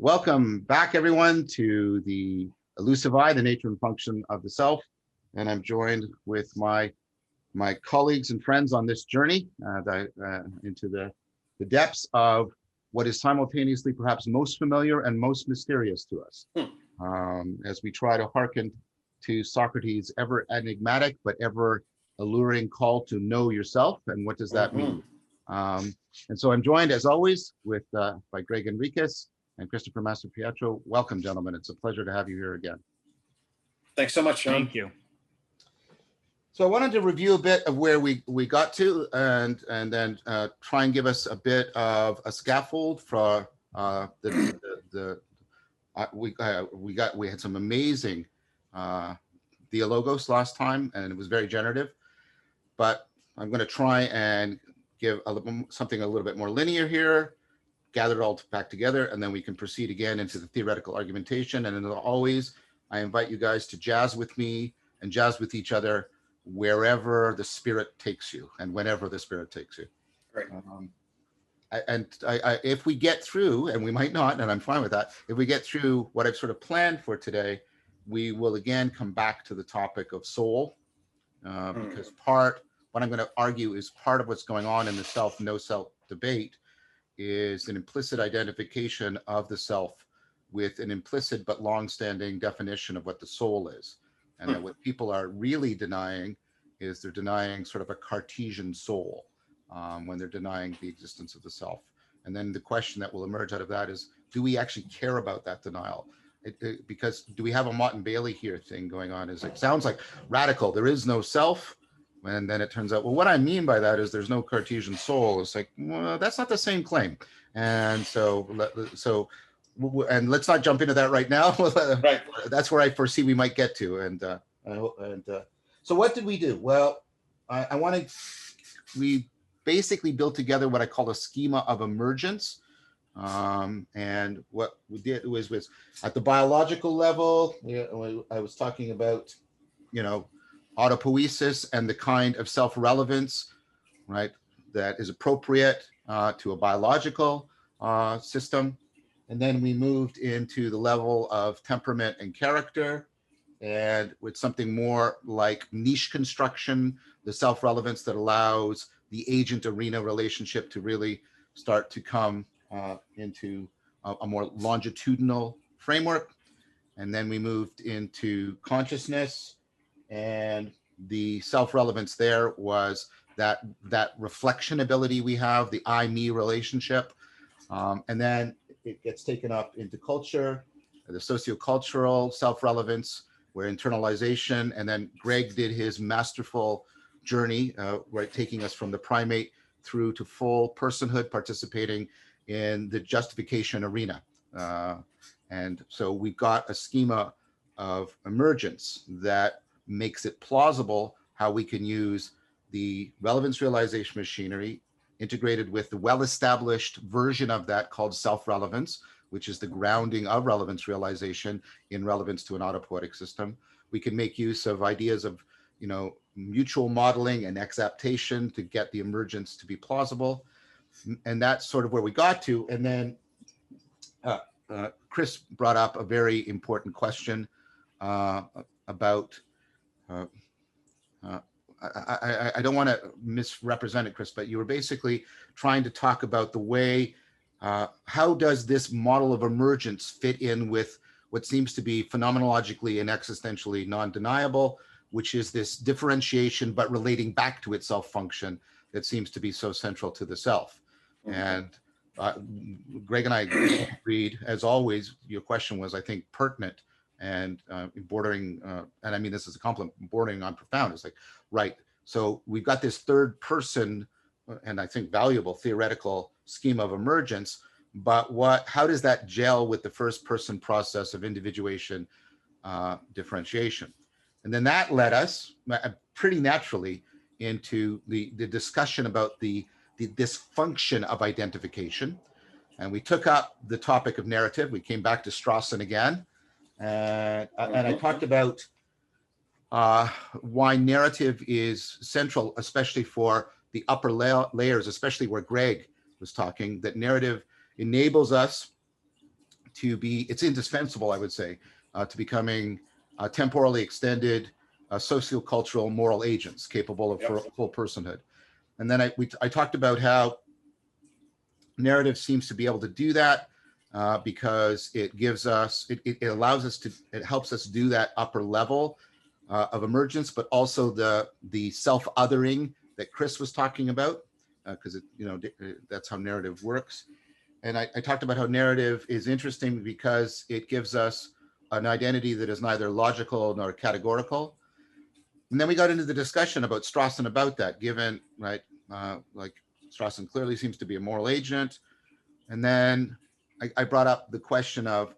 Welcome back, everyone, to the Elusive I, the nature and function of the self. And I'm joined with my colleagues and friends on this journey into the depths of what is simultaneously perhaps most familiar and most mysterious to us. As we try to hearken to Socrates' ever enigmatic but ever alluring call to know yourself, and what does that mean? And so I'm joined, as always, with by Greg Enriquez and Christopher Mastropietro. Welcome, gentlemen. It's a pleasure to have you here again. Thanks so much, Sean. Thank you. So I wanted to review a bit of where we got to, and then try and give us a bit of a scaffold for we had some amazing dialogos last time, and it was very generative. But I'm going to try and give something a little bit more linear here, gather it all back together, and then we can proceed again into the theoretical argumentation. And as always, I invite you guys to jazz with me and jazz with each other wherever the spirit takes you and whenever the spirit takes you. Great. If we get through, and we might not, and I'm fine with that, if we get through what I've sort of planned for today, we will again come back to the topic of soul, because what I'm going to argue is part of what's going on in the self, no self debate is an implicit identification of the self with an implicit but long-standing definition of what the soul is. And that what people are really denying is they're denying sort of a Cartesian soul when they're denying the existence of the self. And then the question that will emerge out of that is, do we actually care about that denial? Because do we have a Mott and Bailey here thing going on? It sounds like radical, there is no self. And then it turns out, well, what I mean by that is there's no Cartesian soul. It's like, well, that's not the same claim. And so and let's not jump into that right now. Right. That's where I foresee we might get to. And so what did we do? Well, we basically built together what I call a schema of emergence. And what we did was at the biological level, I was talking about, autopoiesis and the kind of self-relevance, right, that is appropriate to a biological system. And then we moved into the level of temperament and character, and with something more like niche construction, the self-relevance that allows the agent arena relationship to really start to come into a more longitudinal framework. And then we moved into consciousness, and the self-relevance there was that reflection ability we have, the I-me relationship. And then it gets taken up into culture, the sociocultural self-relevance, where internalization, and then Greg did his masterful journey, right, taking us from the primate through to full personhood, participating in the justification arena. And so we've got a schema of emergence that makes it plausible how we can use the relevance realization machinery integrated with the well-established version of that called self-relevance, which is the grounding of relevance realization in relevance to an autopoietic system. We can make use of ideas of, mutual modeling and exaptation to get the emergence to be plausible. And that's sort of where we got to. And then Chris brought up a very important question about, I don't want to misrepresent it, Chris, but you were basically trying to talk about the way, how does this model of emergence fit in with what seems to be phenomenologically and existentially non-deniable, which is this differentiation but relating back to its self-function that seems to be so central to the self. And Greg and I agreed, as always, your question was, I think, pertinent and bordering, and I mean this is a compliment, bordering on profound. It's like, right, so we've got this third person, and I think valuable theoretical scheme of emergence, but how does that gel with the first person process of individuation, differentiation? And then that led us pretty naturally into the discussion about the dysfunction of identification. And we took up the topic of narrative. We came back to Strawson again. And I talked about why narrative is central, especially for the upper layers, especially where Greg was talking, that narrative enables us it's indispensable, I would say, to becoming temporally extended sociocultural moral agents capable of full personhood. And then I talked about how narrative seems to be able to do that because it gives us, it allows us to, it helps us do that upper level of emergence, but also the self-othering that Chris was talking about, because that's how narrative works. And I talked about how narrative is interesting because it gives us an identity that is neither logical nor categorical. And then we got into the discussion about Strawson about that, given, right, like Strawson clearly seems to be a moral agent. And then I brought up the question of,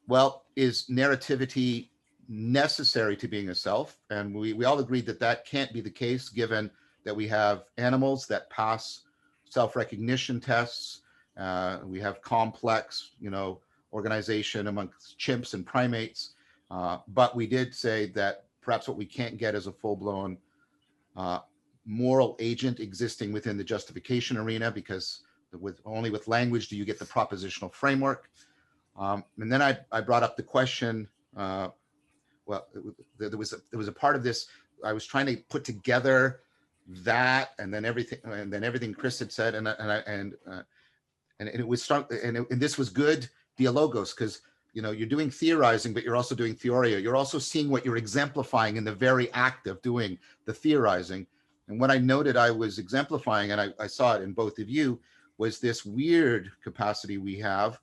well, is narrativity necessary to being a self? And we all agreed that that can't be the case, given that we have animals that pass self-recognition tests. We have complex, organization amongst chimps and primates. But we did say that perhaps what we can't get is a full-blown moral agent existing within the justification arena, because only with language do you get the propositional framework. And then I brought up the question, well, there was a part of this, I was trying to put together that, and then everything Chris had said, and it was strong, and this was good dialogos, because you're doing theorizing, but you're also doing theoria. You're also seeing what you're exemplifying in the very act of doing the theorizing. And what I noted I was exemplifying, and I saw it in both of you, was this weird capacity we have.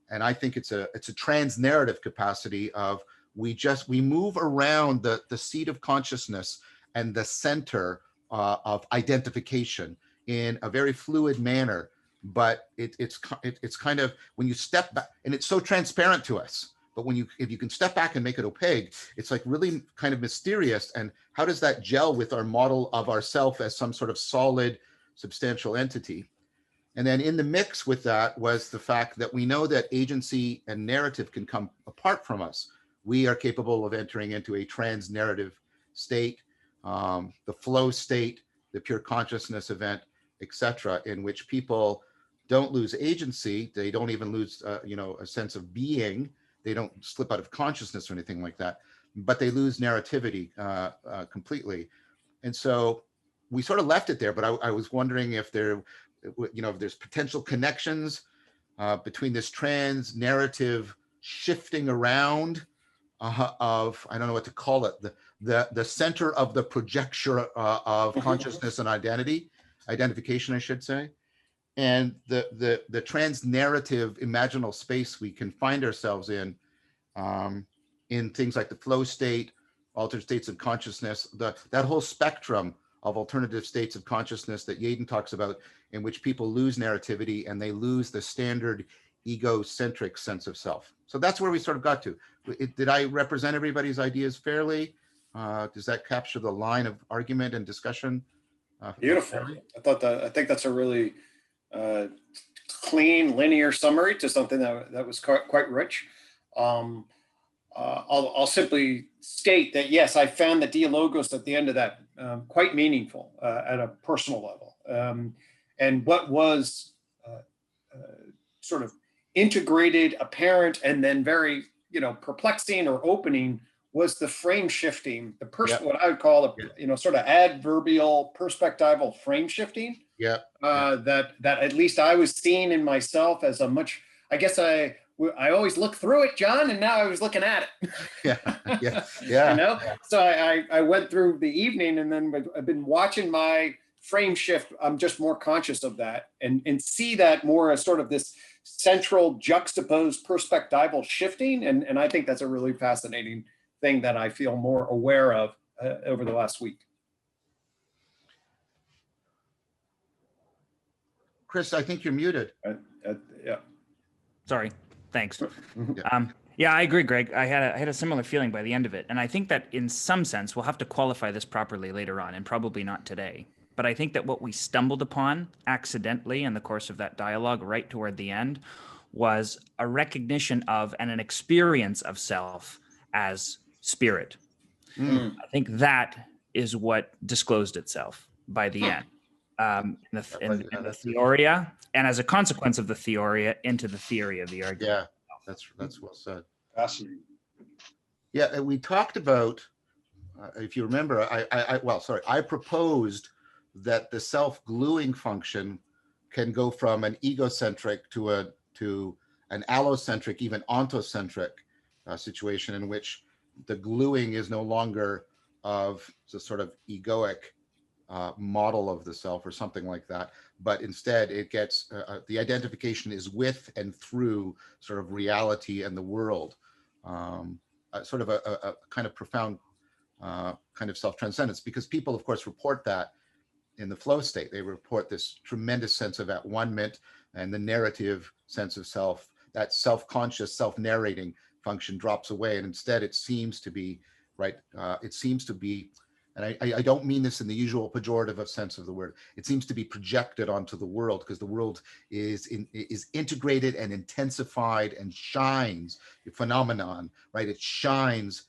And I think it's a trans-narrative capacity of we move around the seat of consciousness and the center of identification in a very fluid manner. But it's kind of, when you step back, and it's so transparent to us, but if you can step back and make it opaque, it's like really kind of mysterious. And how does that gel with our model of ourself as some sort of solid, substantial entity? And then in the mix with that was the fact that we know that agency and narrative can come apart from us. We are capable of entering into a trans-narrative state, the flow state, the pure consciousness event, etc., in which people don't lose agency. They don't even lose, a sense of being. They don't slip out of consciousness or anything like that, but they lose narrativity completely. And so we sort of left it there, but I was wondering if if there's potential connections between this trans narrative shifting around of, I don't know what to call it, the center of the projection of consciousness and identification, I should say, and the trans narrative imaginal space we can find ourselves in things like the flow state, altered states of consciousness, that whole spectrum of alternative states of consciousness that Yaden talks about, in which people lose narrativity and they lose the standard egocentric sense of self. So that's where we sort of got to. Did I represent everybody's ideas fairly? Does that capture the line of argument and discussion? Beautiful. I think that's a really clean, linear summary to something that was quite rich. I'll simply state that, yes, I found the dialogos at the end of that quite meaningful at a personal level. And what was sort of integrated, apparent, and then very, perplexing or opening was the frame shifting, what I would call sort of adverbial perspectival frame shifting. That at least I was seeing in myself as a much, I guess I always look through it, John, and now I was looking at it. So I went through the evening, and then I've been watching my frame shift. I'm just more conscious of that and see that more as sort of this central juxtaposed perspectival shifting. And I think that's a really fascinating thing that I feel more aware of over the last week. Chris, I think you're muted. Yeah. Sorry. Thanks. Yeah, I agree, Greg. I had a similar feeling by the end of it. And I think that in some sense, we'll have to qualify this properly later on, and probably not today. But I think that what we stumbled upon accidentally in the course of that dialogue right toward the end was a recognition of and an experience of self as spirit. I think that is what disclosed itself by the end. In the theoria, and as a consequence of the theoria, into the theory of the argument. That's well said. Fascinating. Yeah, and we talked about, if you remember, I proposed that the self-gluing function can go from an egocentric to an allocentric, even ontocentric situation, in which the gluing is no longer of the sort of egoic model of the self or something like that, but instead it gets the identification is with and through sort of reality and the world, sort of a kind of profound kind of self-transcendence, because people, of course, report that in the flow state. They report this tremendous sense of at-one-ment and the narrative sense of self, that self-conscious, self-narrating function drops away. And instead it seems to be, right, it seems to be, and I don't mean this in the usual pejorative sense of the word, it seems to be projected onto the world, because the world is integrated and intensified and shines, a phenomenon, right? It shines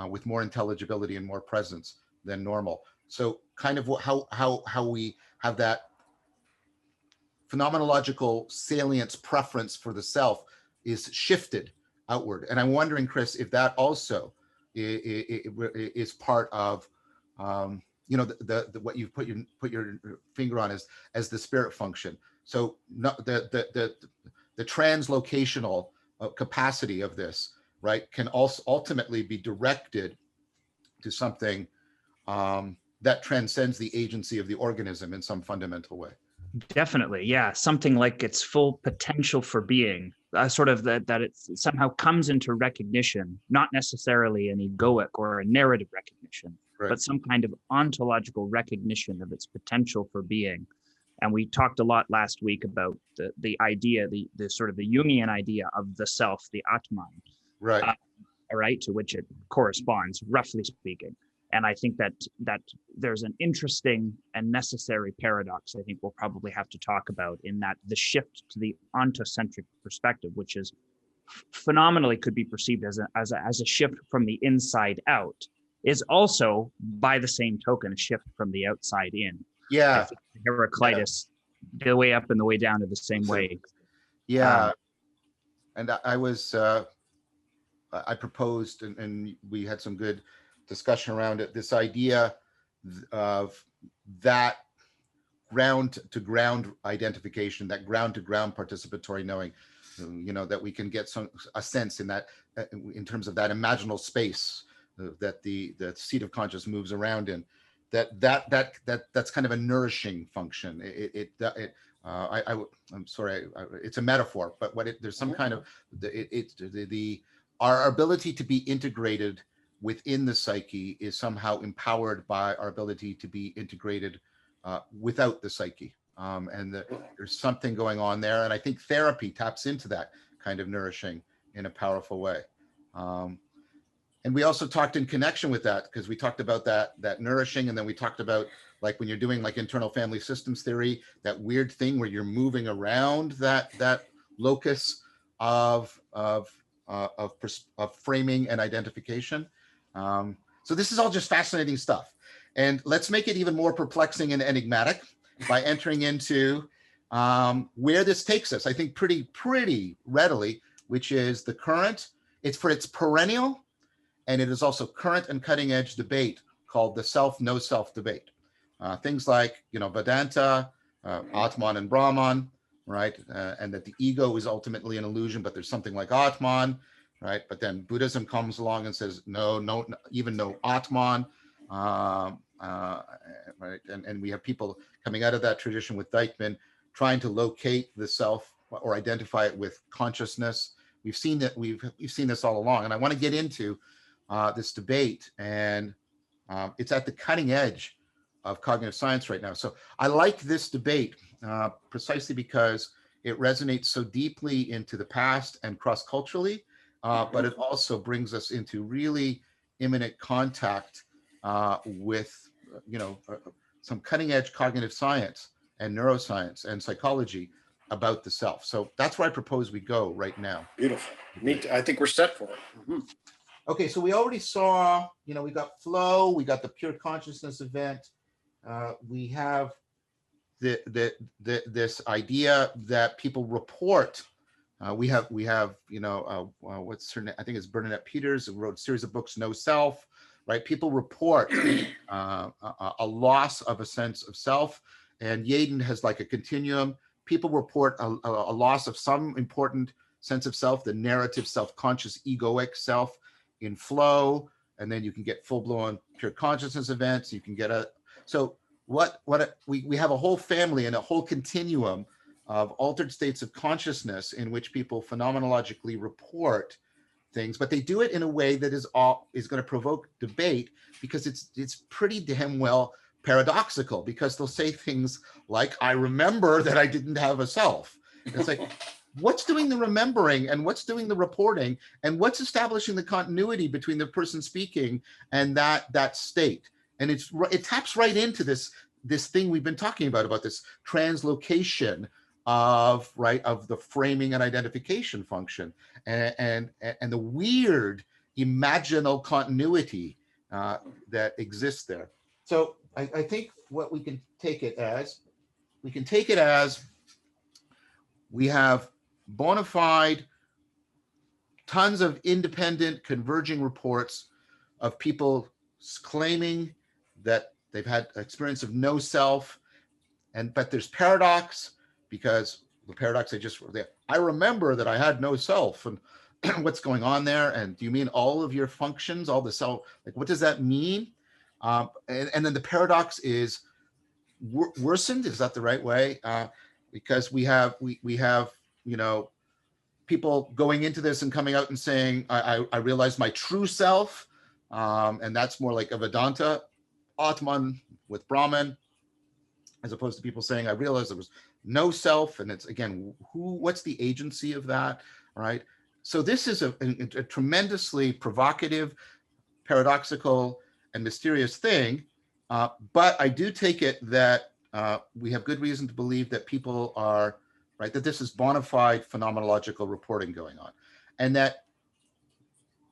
with more intelligibility and more presence than normal. So kind of how we have that phenomenological salience preference for the self is shifted outward. And I'm wondering, Chris, if that also is part of the what you've put your finger on as the spirit function. So the translocational capacity of this, right, can also ultimately be directed to something that transcends the agency of the organism in some fundamental way. Definitely, yeah. Something like its full potential for being, sort of that it somehow comes into recognition, not necessarily an egoic or a narrative recognition, Right. but some kind of ontological recognition of its potential for being. And we talked a lot last week about the idea, the sort of the Jungian idea of the self, the Atman, Right. right, to which it corresponds, roughly speaking. And I think that there's an interesting and necessary paradox I think we'll probably have to talk about, in that the shift to the ontocentric perspective, which is phenomenally could be perceived as a shift from the inside out, is also by the same token a shift from the outside in. Yeah. Heraclitus, the way up and the way down are the same way. Yeah. And I proposed, and we had some good discussion around it, this idea of that ground to ground identification, that ground to ground participatory knowing, that we can get a sense in that, in terms of that imaginal space that the seat of conscious moves around in, that's kind of a nourishing function. I'm sorry, it's a metaphor, but there's some kind of our ability to be integrated within the psyche is somehow empowered by our ability to be integrated without the psyche. There's something going on there. And I think therapy taps into that kind of nourishing in a powerful way. And we also talked in connection with that, because we talked about that nourishing, and then we talked about, like, when you're doing like internal family systems theory, that weird thing where you're moving around that locus of framing and identification. So this is all just fascinating stuff. And let's make it even more perplexing and enigmatic by entering into where this takes us, I think pretty readily, which is the current. It's perennial, and it is also current and cutting edge debate called the self-no self debate. Things like, Vedanta, Atman and Brahman, right? And that the ego is ultimately an illusion, but there's something like Atman, right? But then Buddhism comes along and says, no, even no Atman, right? And we have people coming out of that tradition with Deichmann trying to locate the self or identify it with consciousness. We've seen that we've seen this all along, and I want to get into this debate, and it's at the cutting edge of cognitive science right now. So I like this debate precisely because it resonates so deeply into the past and cross-culturally, but it also brings us into really imminent contact with, some cutting-edge cognitive science and neuroscience and psychology about the self. So that's where I propose we go right now. Beautiful. Neat. I think we're set for it. Mm-hmm. Okay, so we already saw, we got flow, we got the pure consciousness event. We have this idea that people report We have, what's her name? I think it's Bernadette Peters, who wrote a series of books, No Self, right? People report a loss of a sense of self, and Yaden has like a continuum. People report a loss of some important sense of self, the narrative, self-conscious, egoic self in flow, and then you can get full-blown pure consciousness events. You can get we have a whole family and a whole continuum of altered states of consciousness in which people phenomenologically report things, but they do it in a way that is going to provoke debate, because it's pretty damn well paradoxical, because they'll say things like, I remember that I didn't have a self. It's like, what's doing the remembering, and what's doing the reporting, and what's establishing the continuity between the person speaking and that state? And it taps right into this thing we've been talking about this translocation of the framing and identification function, and the weird imaginal continuity that exists there. So I think what we can take it as we have bona fide tons of independent converging reports of people claiming that they've had experience of no self, but there's paradox, because the paradox I remember that I had no self, and what's going on there? And do you mean all of your functions, all the self? Like, what does that mean? And then the paradox is worsened. Is that the right way? Because we have people going into this and coming out and saying, I realized my true self, and that's more like a Vedanta Atman with Brahman, as opposed to people saying, I realized there was no self. And it's, again, what's the agency of that, right? So this is a tremendously provocative, paradoxical, and mysterious thing. But I do take it that we have good reason to believe that people are, right, that this is bona fide phenomenological reporting going on. And that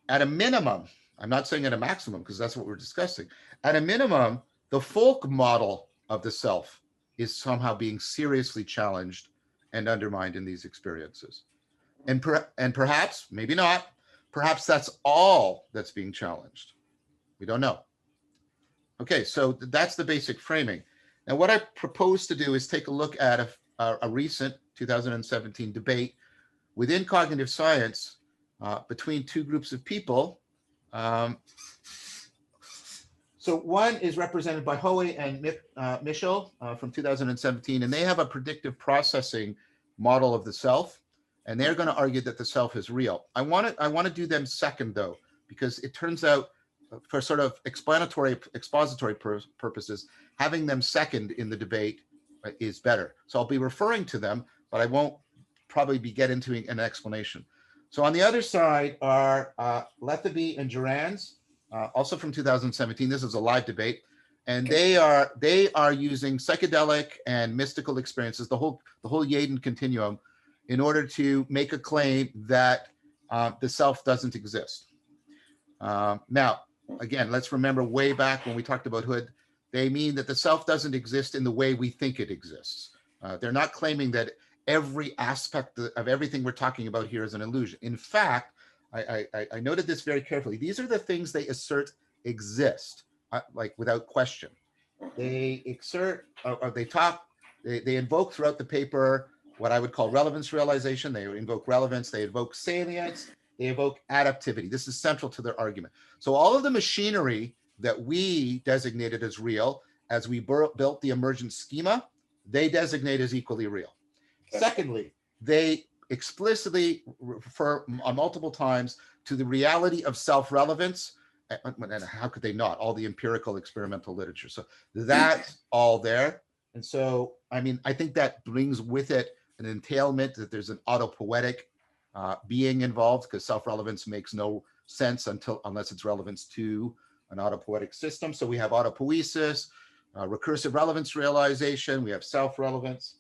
at a minimum, I'm not saying at a maximum, because that's what we're discussing, at a minimum, the folk model of the self is somehow being seriously challenged and undermined in these experiences. And perhaps, maybe not, perhaps that's all that's being challenged. We don't know. Okay, so that's the basic framing. Now, what I propose to do is take a look at a recent 2017 debate within cognitive science between two groups of people. So one is represented by Hoey and Michel from 2017, and they have a predictive processing model of the self, and they're going to argue that the self is real. I want to do them second, though, because it turns out, for sort of expository purposes, having them second in the debate is better. So I'll be referring to them, but I won't probably be getting into an explanation. So on the other side are Letheby and Durans, also from 2017. This is a live debate, and they are using psychedelic and mystical experiences, the whole Yaden continuum, in order to make a claim that the self doesn't exist. Now, again, let's remember way back when we talked about Hood, they mean that the self doesn't exist in the way we think it exists. They're not claiming that every aspect of everything we're talking about here is an illusion. In fact, I noted this very carefully. These are the things they assert exist, like without question. They they invoke throughout the paper what I would call relevance realization. They invoke relevance, they invoke salience, they evoke adaptivity. This is central to their argument. So all of the machinery that we designated as real, as we built the emergent schema, they designate as equally real. Secondly, they explicitly refer multiple times to the reality of self-relevance. And how could they not? All the empirical experimental literature. So that's all there. And so, I mean, I think that brings with it an entailment that there's an autopoietic being involved, because self-relevance makes no sense unless it's relevance to an autopoietic system. So we have autopoiesis, recursive relevance realization, we have self-relevance.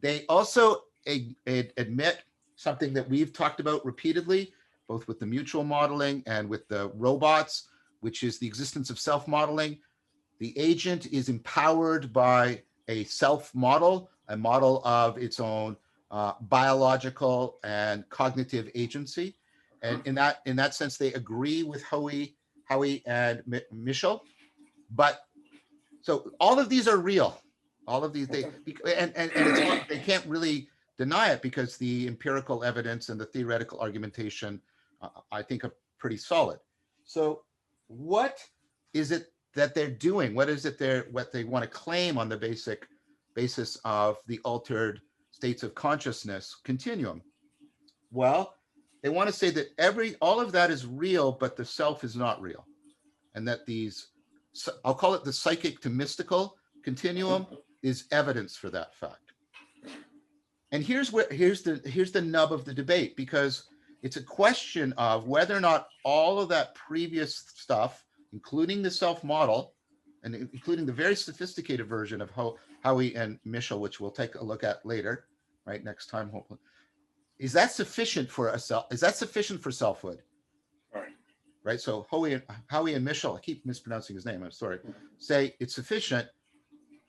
They also admit something that we've talked about repeatedly, both with the mutual modeling and with the robots, which is the existence of self-modeling. The agent is empowered by a self-model, a model of its own biological and cognitive agency. And in that sense, they agree with Howie and Michel. But so all of these are real. All of these, and it's, they can't really deny it because the empirical evidence and the theoretical argumentation, I think, are pretty solid. So what is it that they're doing? What is it what they want to claim on the basis of the altered states of consciousness continuum? Well, they want to say that all of that is real, but the self is not real. And that I'll call it the psychic to mystical continuum is evidence for that fact. And here's the nub of the debate, because it's a question of whether or not all of that previous stuff, including the self model, and including the very sophisticated version of Howie and Michel, which we'll take a look at later, right, next time, hopefully, is that sufficient for a self? Is that sufficient for selfhood? Right. So Howie and Michel, I keep mispronouncing his name, I'm sorry, say it's sufficient.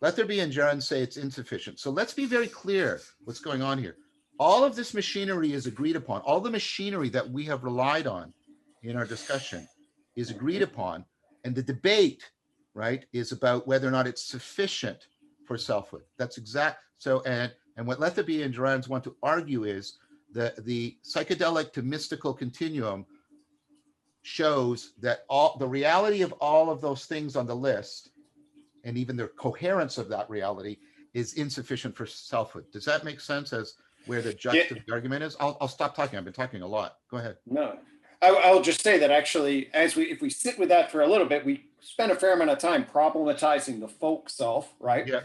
Let there be and Jaron say it's insufficient. So let's be very clear what's going on here. All of this machinery is agreed upon. All the machinery that we have relied on in our discussion is agreed upon. And the debate, right, is about whether or not it's sufficient for selfhood. That's exact. So, and what Let there be and Jaron want to argue is that the psychedelic to mystical continuum shows that the reality of all of those things on the list, and even the coherence of that reality, is insufficient for selfhood. Does that make sense as where the gist of the argument is? I'll stop talking. I've been talking a lot. Go ahead. No, I'll just say that actually, if we sit with that for a little bit, we spend a fair amount of time problematizing the folk self, right? Yeah.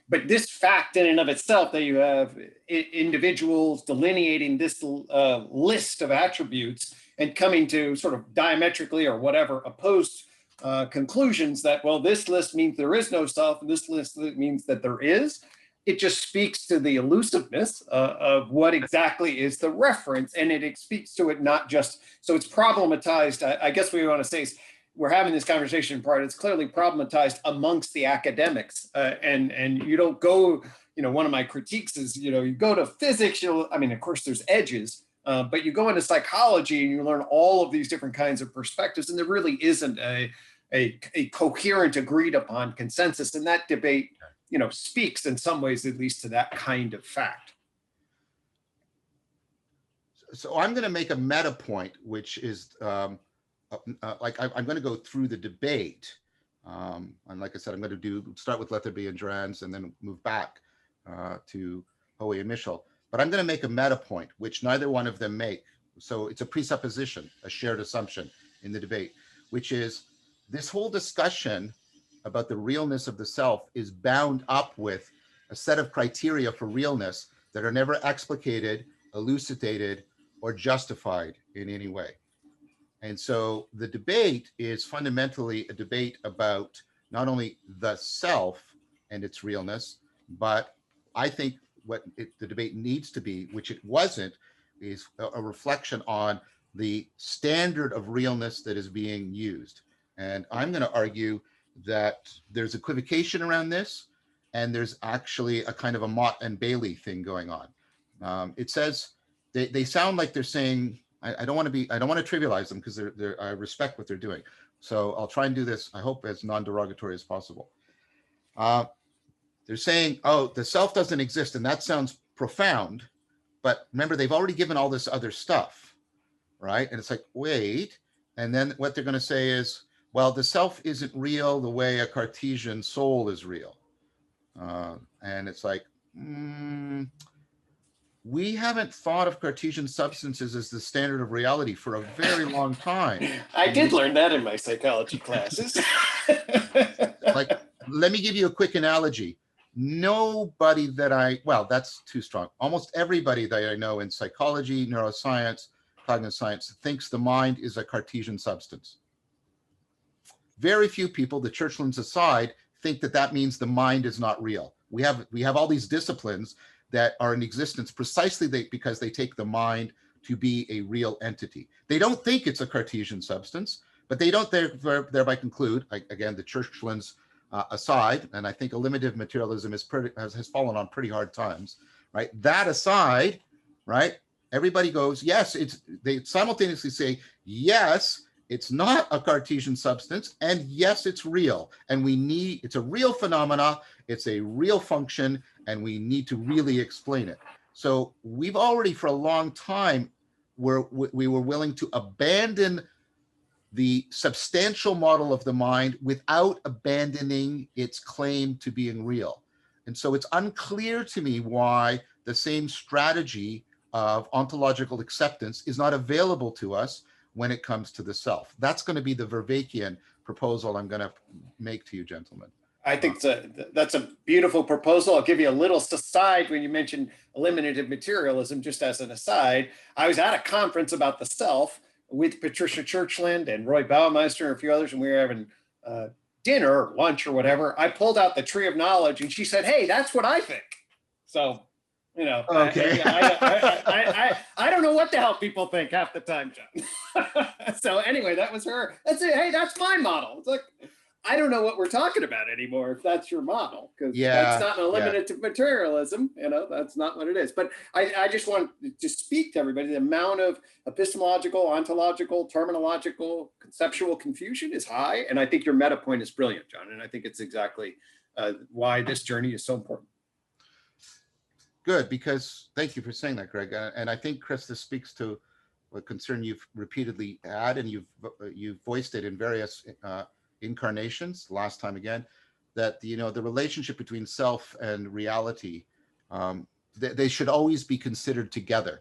But this fact in and of itself, that you have individuals delineating this list of attributes and coming to sort of diametrically or whatever opposed conclusions that, well, this list means there is no self, and this list means that there is. It just speaks to the elusiveness of what exactly is the reference, and it speaks to it not just, so it's problematized. I guess what we want to say is we're having this conversation in part, it's clearly problematized amongst the academics, and you don't go, one of my critiques is, you go to physics, I mean, of course there's edges, but you go into psychology and you learn all of these different kinds of perspectives, and there really isn't a coherent, agreed upon consensus. And that debate, speaks in some ways, at least, to that kind of fact. So I'm going to make a meta point, which is I'm going to go through the debate. And like I said, I'm going to start with Let there be and Drans and then move back to Howie and Michel. But I'm going to make a meta point, which neither one of them make. So it's a presupposition, a shared assumption in the debate, which is this whole discussion about the realness of the self is bound up with a set of criteria for realness that are never explicated, elucidated, or justified in any way. And so the debate is fundamentally a debate about not only the self and its realness, but I think what the debate needs to be, which it wasn't, is a reflection on the standard of realness that is being used. And I'm going to argue that there's equivocation around this, and there's actually a kind of a Mott and Bailey thing going on. It says they sound like they're saying, I don't want to trivialize them because I respect what they're doing. So I'll try and do this, I hope, as non-derogatory as possible. They're saying, oh, the self doesn't exist, and that sounds profound, but remember, they've already given all this other stuff, right? And it's like, wait, and then what they're going to say is, well, the self isn't real the way a Cartesian soul is real. And it's like, we haven't thought of Cartesian substances as the standard of reality for a very long time. I did learn that in my psychology classes. Like, let me give you a quick analogy. Nobody well, that's too strong. Almost everybody that I know in psychology, neuroscience, cognitive science, thinks the mind is a Cartesian substance. Very few people, the Churchlands aside, think that that means the mind is not real. We have all these disciplines that are in existence precisely because they take the mind to be a real entity. They don't think it's a Cartesian substance, but they don't thereby conclude, again, the Churchlands aside, and I think eliminative materialism has fallen on pretty hard times, right? That aside, right? Everybody goes, yes, they simultaneously say, yes, it's not a Cartesian substance, and yes, it's real. And it's a real phenomena, it's a real function, and we need to really explain it. So we've already, for a long time, we were willing to abandon the substantial model of the mind without abandoning its claim to being real. And so it's unclear to me why the same strategy of ontological acceptance is not available to us when it comes to the self. That's going to be the Vervaekean proposal I'm going to make to you, gentlemen. I think that's a beautiful proposal. I'll give you a little aside when you mentioned eliminative materialism, just as an aside. I was at a conference about the self with Patricia Churchland and Roy Baumeister and a few others, and we were having dinner or lunch or whatever. I pulled out the Tree of Knowledge and she said, "Hey, that's what I think." So, you know, okay. I don't know what the hell people think half the time, John. So anyway, that was her. That's it. Hey, that's my model. It's like, I don't know what we're talking about anymore if that's your model, because that's not an eliminative materialism. You know, that's not what it is. But I just want to speak to everybody. The amount of epistemological, ontological, terminological, conceptual confusion is high. And I think your meta point is brilliant, John. And I think it's exactly why this journey is so important. Good, because thank you for saying that, Greg. And I think, Chris, this speaks to a concern you've repeatedly had, and you've voiced it in various incarnations, last time again, that the relationship between self and reality, they should always be considered together,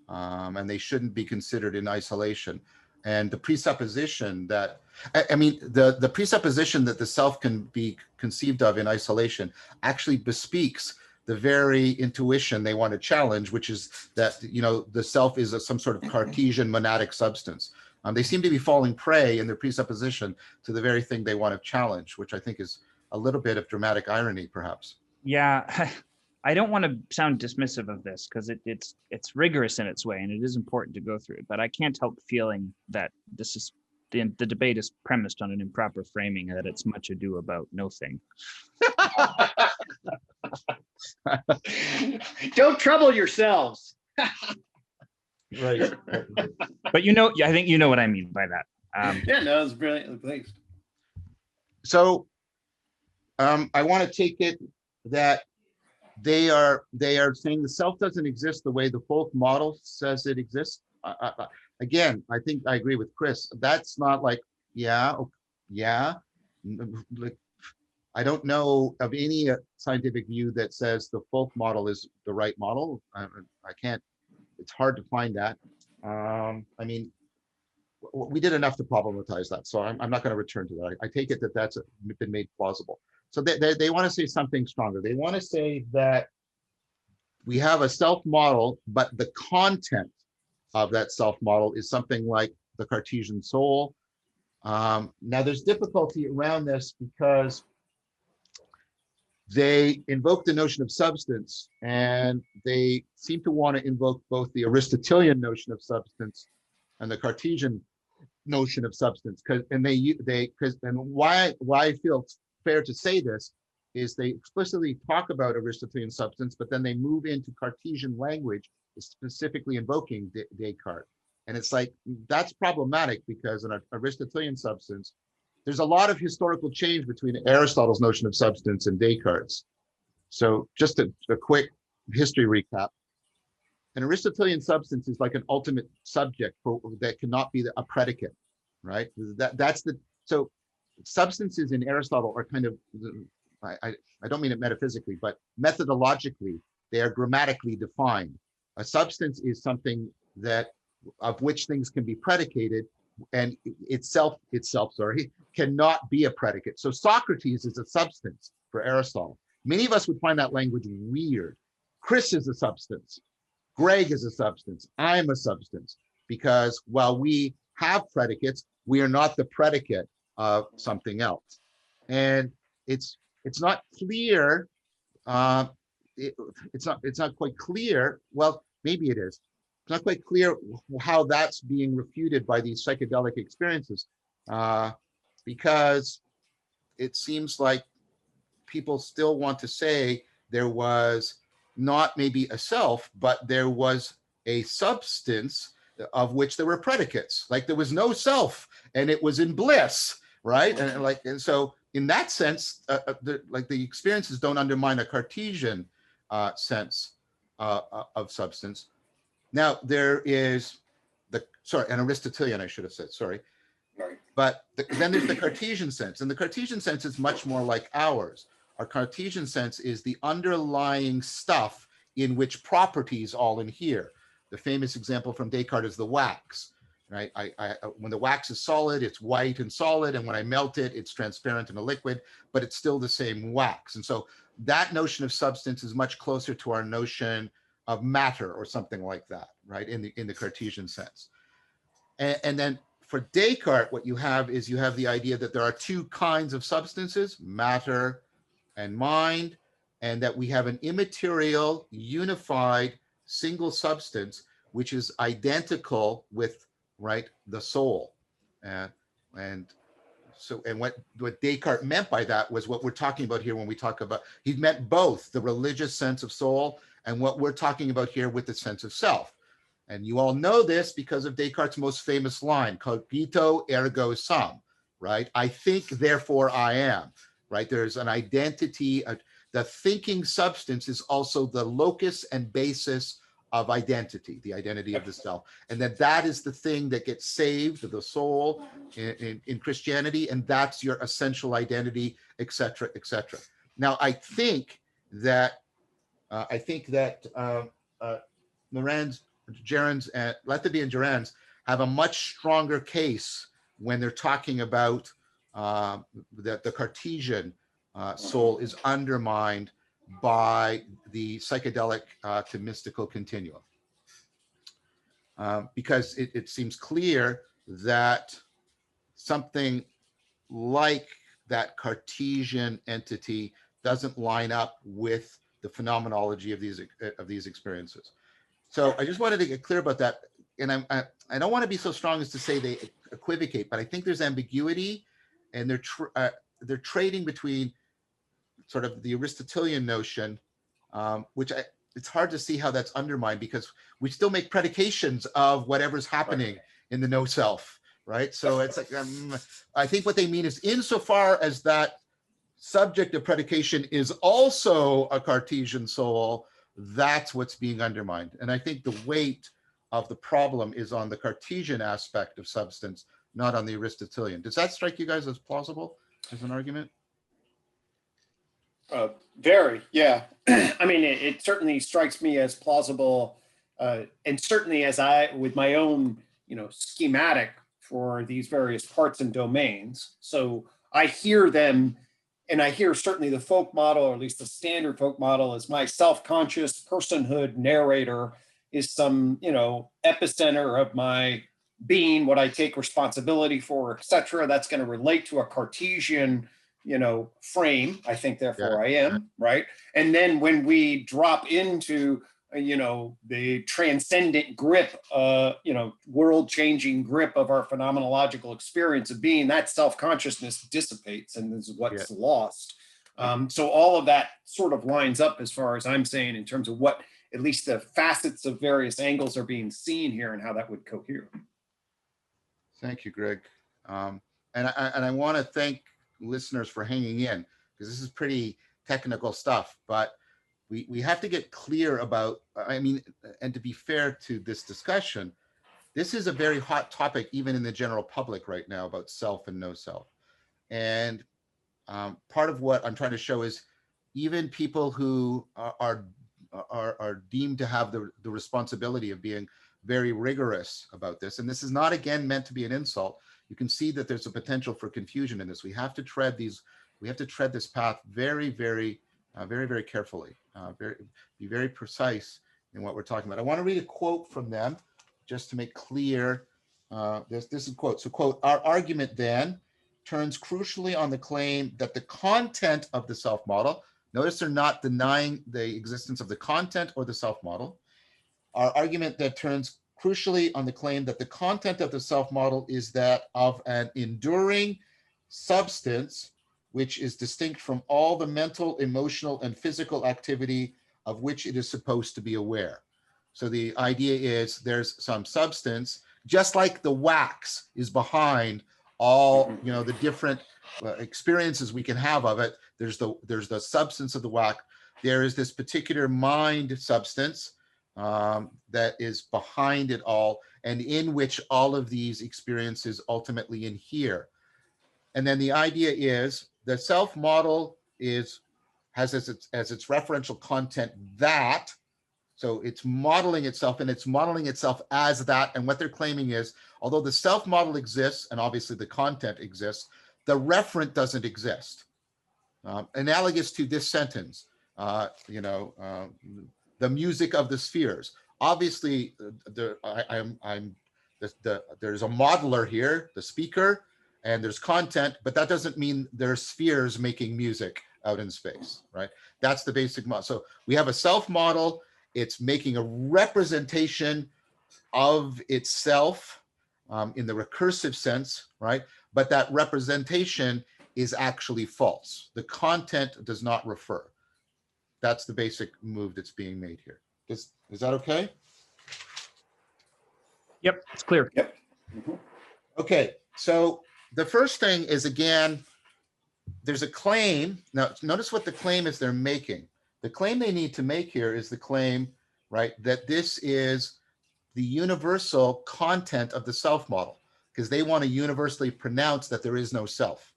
and they shouldn't be considered in isolation. And the presupposition that, the presupposition that the self can be conceived of in isolation actually bespeaks the very intuition they want to challenge, which is that the self is some sort of Cartesian monadic substance. They seem to be falling prey in their presupposition to the very thing they want to challenge, which I think is a little bit of dramatic irony, perhaps. Yeah, I don't want to sound dismissive of this because it's rigorous in its way, and it is important to go through it. But I can't help feeling that this is the debate is premised on an improper framing, that it's much ado about nothing. Don't trouble yourselves. Right. But I think you know what I mean by that. Yeah, no, it's brilliant. Thanks. So I want to take it that they are saying the self doesn't exist the way the folk model says it exists. Again, I think I agree with Chris. That's not like, like, I don't know of any scientific view that says the folk model is the right model. I can't. It's hard to find that. We did enough to problematize that, so I'm not going to return to that. I take it that that's been made plausible. So they want to say something stronger. They want to say that we have a self model, but the content of that self model is something like the Cartesian soul. Now there's difficulty around this because they invoke the notion of substance, and they seem to want to invoke both the Aristotelian notion of substance and the Cartesian notion of substance. And why I feel it's fair to say this is they explicitly talk about Aristotelian substance, but then they move into Cartesian language, specifically invoking Descartes. And it's like, that's problematic because in an Aristotelian substance, there's a lot of historical change between Aristotle's notion of substance and Descartes'. So just a quick history recap. An Aristotelian substance is like an ultimate subject that cannot be a predicate, right? So substances in Aristotle are kind of, I don't mean it metaphysically, but methodologically, they are grammatically defined. A substance is something of which things can be predicated, and itself cannot be a predicate. So Socrates is a substance for Aristotle. Many of us would find that language weird. Chris is a substance. Greg is a substance. I'm a substance, because while we have predicates, we are not the predicate of something else. And it's not clear. It's not quite clear. Well, maybe it is. It's not quite clear how that's being refuted by these psychedelic experiences, because it seems like people still want to say there was not maybe a self, but there was a substance of which there were predicates. Like there was no self and it was in bliss, right? And so in that sense, the experiences don't undermine a Cartesian sense of substance. Now there is an Aristotelian, I should have said, sorry. Right. But then there's the Cartesian sense, and the Cartesian sense is much more like ours. Our Cartesian sense is the underlying stuff in which properties all inhere. The famous example from Descartes is the wax, right? When the wax is solid, it's white and solid, and when I melt it, it's transparent and a liquid, but it's still the same wax. And so that notion of substance is much closer to our notion of matter or something like that, right? In the Cartesian sense. And then for Descartes, what you have is you have the idea that there are two kinds of substances, matter and mind, and that we have an immaterial, unified, single substance, which is identical with, right, the soul. And what Descartes meant by that was what we're talking about here when we talk about, he meant both the religious sense of soul and what we're talking about here with the sense of self. And you all know this because of Descartes' most famous line, cogito ergo sum, right? I think, therefore I am, right? There's an identity. The thinking substance is also the locus and basis of identity, the identity of the self. And that is the thing that gets saved, the soul in Christianity, and that's your essential identity, et cetera, et cetera. Now, I think that Gerens and Letheby and Gerens have a much stronger case when they're talking about that the Cartesian soul is undermined by the psychedelic to mystical continuum. Because it seems clear that something like that Cartesian entity doesn't line up with the phenomenology of these experiences. So I just wanted to get clear about that. And I don't want to be so strong as to say they equivocate, but I think there's ambiguity, and they're trading between sort of the Aristotelian notion, which it's hard to see how that's undermined because we still make predications of whatever's happening in the no self, right? So it's like, I think what they mean is insofar as that subject of predication is also a Cartesian soul, that's what's being undermined. And I think the weight of the problem is on the Cartesian aspect of substance, not on the Aristotelian. Does that strike you guys as plausible as an argument? Very, yeah. I mean, it certainly strikes me as plausible, and certainly as with my own, schematic for these various parts and domains. So I hear them, and I hear certainly the folk model, or at least the standard folk model, is my self-conscious personhood narrator is some, epicenter of my being, what I take responsibility for, etc. That's going to relate to a Cartesian, frame. I think, therefore I am, right? And then when we drop into, the transcendent grip, world-changing grip of our phenomenological experience of being, that self-consciousness dissipates and is what's lost. So all of that sort of lines up as far as I'm saying in terms of what at least the facets of various angles are being seen here and how that would cohere. Thank you, Greg. And I want to thank listeners for hanging in, because this is pretty technical stuff, but we have to get clear about, and to be fair to this discussion, this is a very hot topic even in the general public right now about self and no self. And part of what I'm trying to show is even people who are deemed to have the responsibility of being very rigorous about this, and this is not, again, meant to be an insult. You can see that there's a potential for confusion in this. We have to tread this path very, very, very carefully. Be very precise in what we're talking about. I want to read a quote from them just to make clear. This is a quote. So, quote, "Our argument then turns crucially on the claim that the content of the self model," notice they're not denying the existence of the content or the self model. "Our argument that turns crucially on the claim that the content of the self model is that of an enduring substance which is distinct from all the mental, emotional, and physical activity of which it is supposed to be aware. So the idea is there's some substance, just like the wax is behind all, the different experiences we can have of it. There's the substance of the wax. There is this particular mind substance that is behind it all, and in which all of these experiences ultimately inhere. And then the idea is the self model has as its referential content that, so it's modeling itself, and it's modeling itself as that. And what they're claiming is, although the self model exists, and obviously the content exists, the referent doesn't exist. Analogous to this sentence, the music of the spheres. Obviously, there's a modeler here, the speaker, and there's content, but that doesn't mean there's spheres making music out in space, right? That's the basic model. So we have a self model. It's making a representation of itself in the recursive sense, right? But that representation is actually false. The content does not refer. That's the basic move that's being made here. Is that okay? Yep, it's clear. Yep. Okay, so the first thing is, again, there's a claim. Now, notice what the claim is they're making. The claim they need to make here is the claim, right, that this is the universal content of the self model, because they want to universally pronounce that there is no self.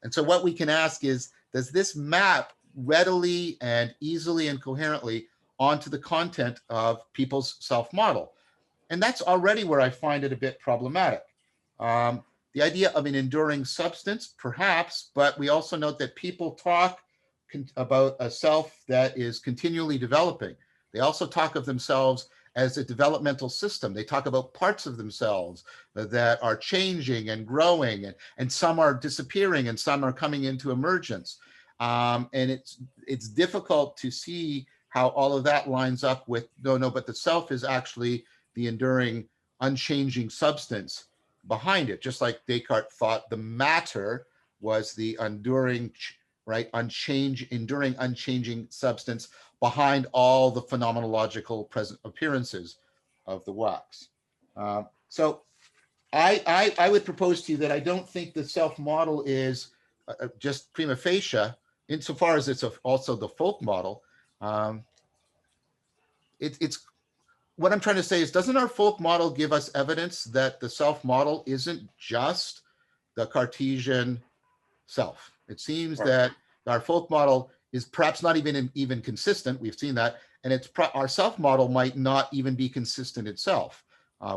And so what we can ask is, does this map readily and easily and coherently onto the content of people's self model? And that's already where I find it a bit problematic. The idea of an enduring substance, perhaps, but we also note that people talk about a self that is continually developing. They also talk of themselves as a developmental system. They talk about parts of themselves that are changing and growing, and some are disappearing and some are coming into emergence. And it's difficult to see how all of that lines up with, but the self is actually the enduring, unchanging substance behind it, just like Descartes thought the matter was the enduring, right, enduring, unchanging substance behind all the phenomenological present appearances of the wax. So I would propose to you that I don't think the self model is just prima facie, insofar as it's also the folk model. It's what I'm trying to say is, doesn't our folk model give us evidence that the self model isn't just the Cartesian self? It seems that our folk model is perhaps not even consistent. We've seen that, and our self model might not even be consistent itself,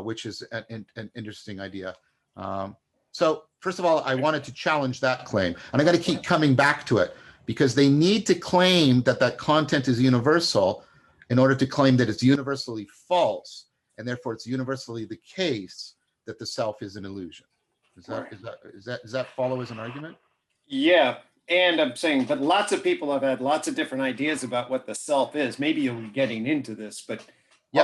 which is an interesting idea. So first of all, I wanted to challenge that claim, and I got to keep coming back to it, because they need to claim that that content is universal in order to claim that it's universally false, and therefore it's universally the case that the self is an illusion. Does that follow as an argument? Yeah, and I'm saying, but lots of people have had lots of different ideas about what the self is. Maybe you'll be getting into this, but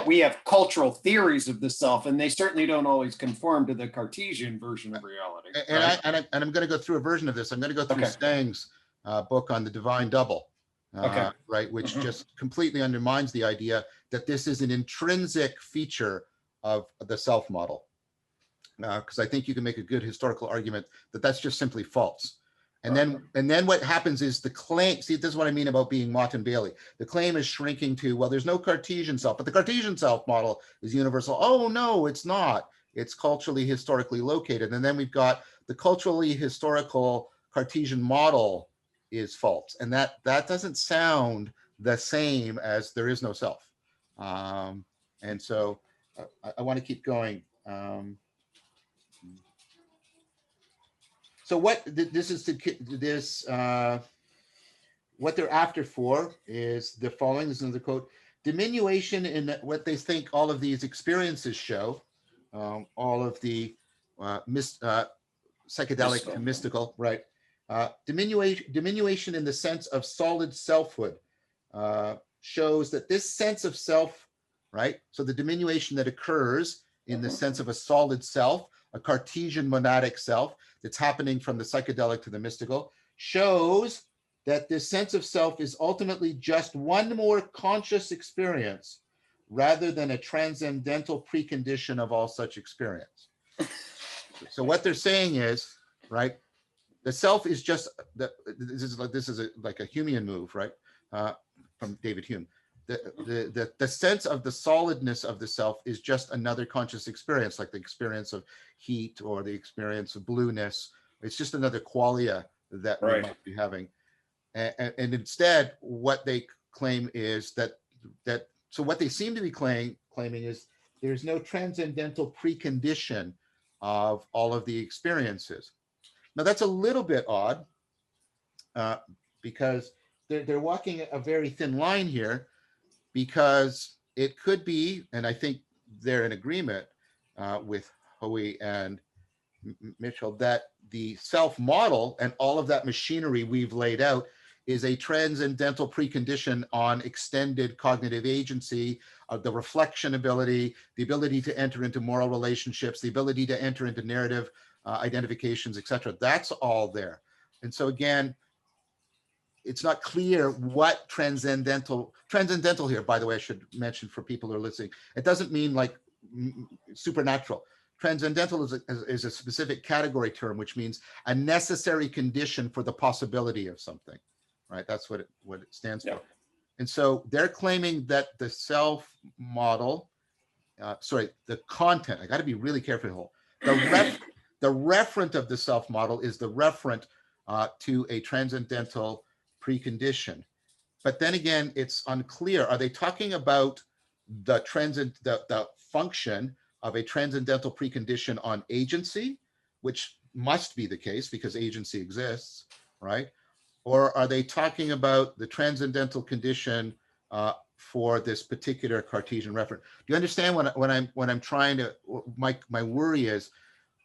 we have cultural theories of the self, and they certainly don't always conform to the Cartesian version of reality. And, right? I'm going to go through a version of this. I'm going to go through Stang's book on the divine double. Right, which just completely undermines the idea that this is an intrinsic feature of the self model. Because I think you can make a good historical argument that that's just simply false. And then what happens is the claim. See, this is what I mean about being Mott and Bailey. The claim is shrinking to, well, there's no Cartesian self, but the Cartesian self model is universal. Oh no, it's not. It's culturally historically located. And then we've got the culturally historical Cartesian model is false, and that doesn't sound the same as there is no self. And so I want to keep going. So what this is what they're after for is the following. This is another quote: diminution in what they think all of these experiences show, all of the psychedelic and mystical, right? Diminution in the sense of solid selfhood shows that this sense of self, right? So the diminution that occurs in the sense of a solid self, a Cartesian monadic self that's happening from the psychedelic to the mystical, shows that this sense of self is ultimately just one more conscious experience rather than a transcendental precondition of all such experience. So what they're saying is, right, the self is just, this is like a Humean move, right, from David Hume. The sense of the solidness of the self is just another conscious experience, like the experience of heat or the experience of blueness. It's just another qualia that we might be having. And instead, what they claim is that so what they seem to be claiming is there's no transcendental precondition of all of the experiences. Now that's a little bit odd because they're walking a very thin line here, because it could be, and I think they're in agreement with Hoey and Mitchell, that the self model and all of that machinery we've laid out is a transcendental precondition on extended cognitive agency, of the reflection ability, the ability to enter into moral relationships, the ability to enter into narrative identifications, etc. That's all there. And so again, it's not clear what transcendental here, by the way, I should mention for people who are listening, it doesn't mean like supernatural. Transcendental is a specific category term, which means a necessary condition for the possibility of something, right? That's what it stands for. And so they're claiming that the self model, the content, I got to be really careful. The referent of the self model is the referent to a transcendental precondition. But then again, it's unclear. Are they talking about the function of a transcendental precondition on agency, which must be the case because agency exists, right? Or are they talking about the transcendental condition for this particular Cartesian referent? Do you understand when I'm trying to, my worry is,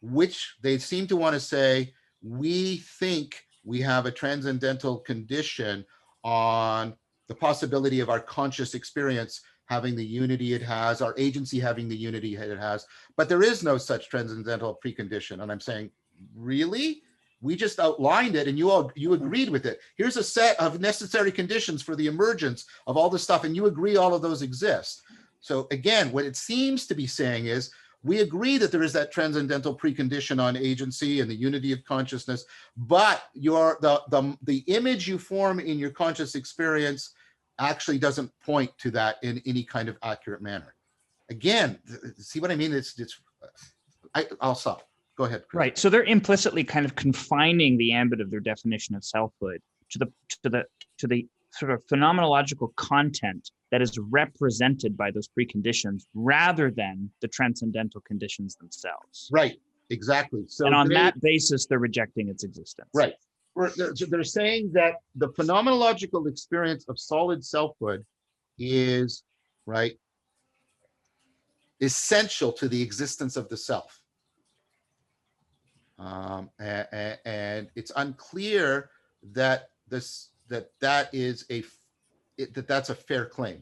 which they seem to want to say, we think we have a transcendental condition on the possibility of our conscious experience having the unity it has, our agency having the unity it has, but there is no such transcendental precondition. And I'm saying, really? We just outlined it and you agreed with it. Here's a set of necessary conditions for the emergence of all this stuff, and you agree all of those exist. So again, what it seems to be saying is, we agree that there is that transcendental precondition on agency and the unity of consciousness, but the image you form in your conscious experience actually doesn't point to that in any kind of accurate manner. Again, see what I mean? I'll stop. Go ahead, Chris. Right. So they're implicitly kind of confining the ambit of their definition of selfhood to the sort of phenomenological content that is represented by those preconditions rather than the transcendental conditions themselves. Right, exactly. So and on that basis, they're rejecting its existence. Right. They're saying that the phenomenological experience of solid selfhood is, right, essential to the existence of the self. And it's unclear that that's a fair claim.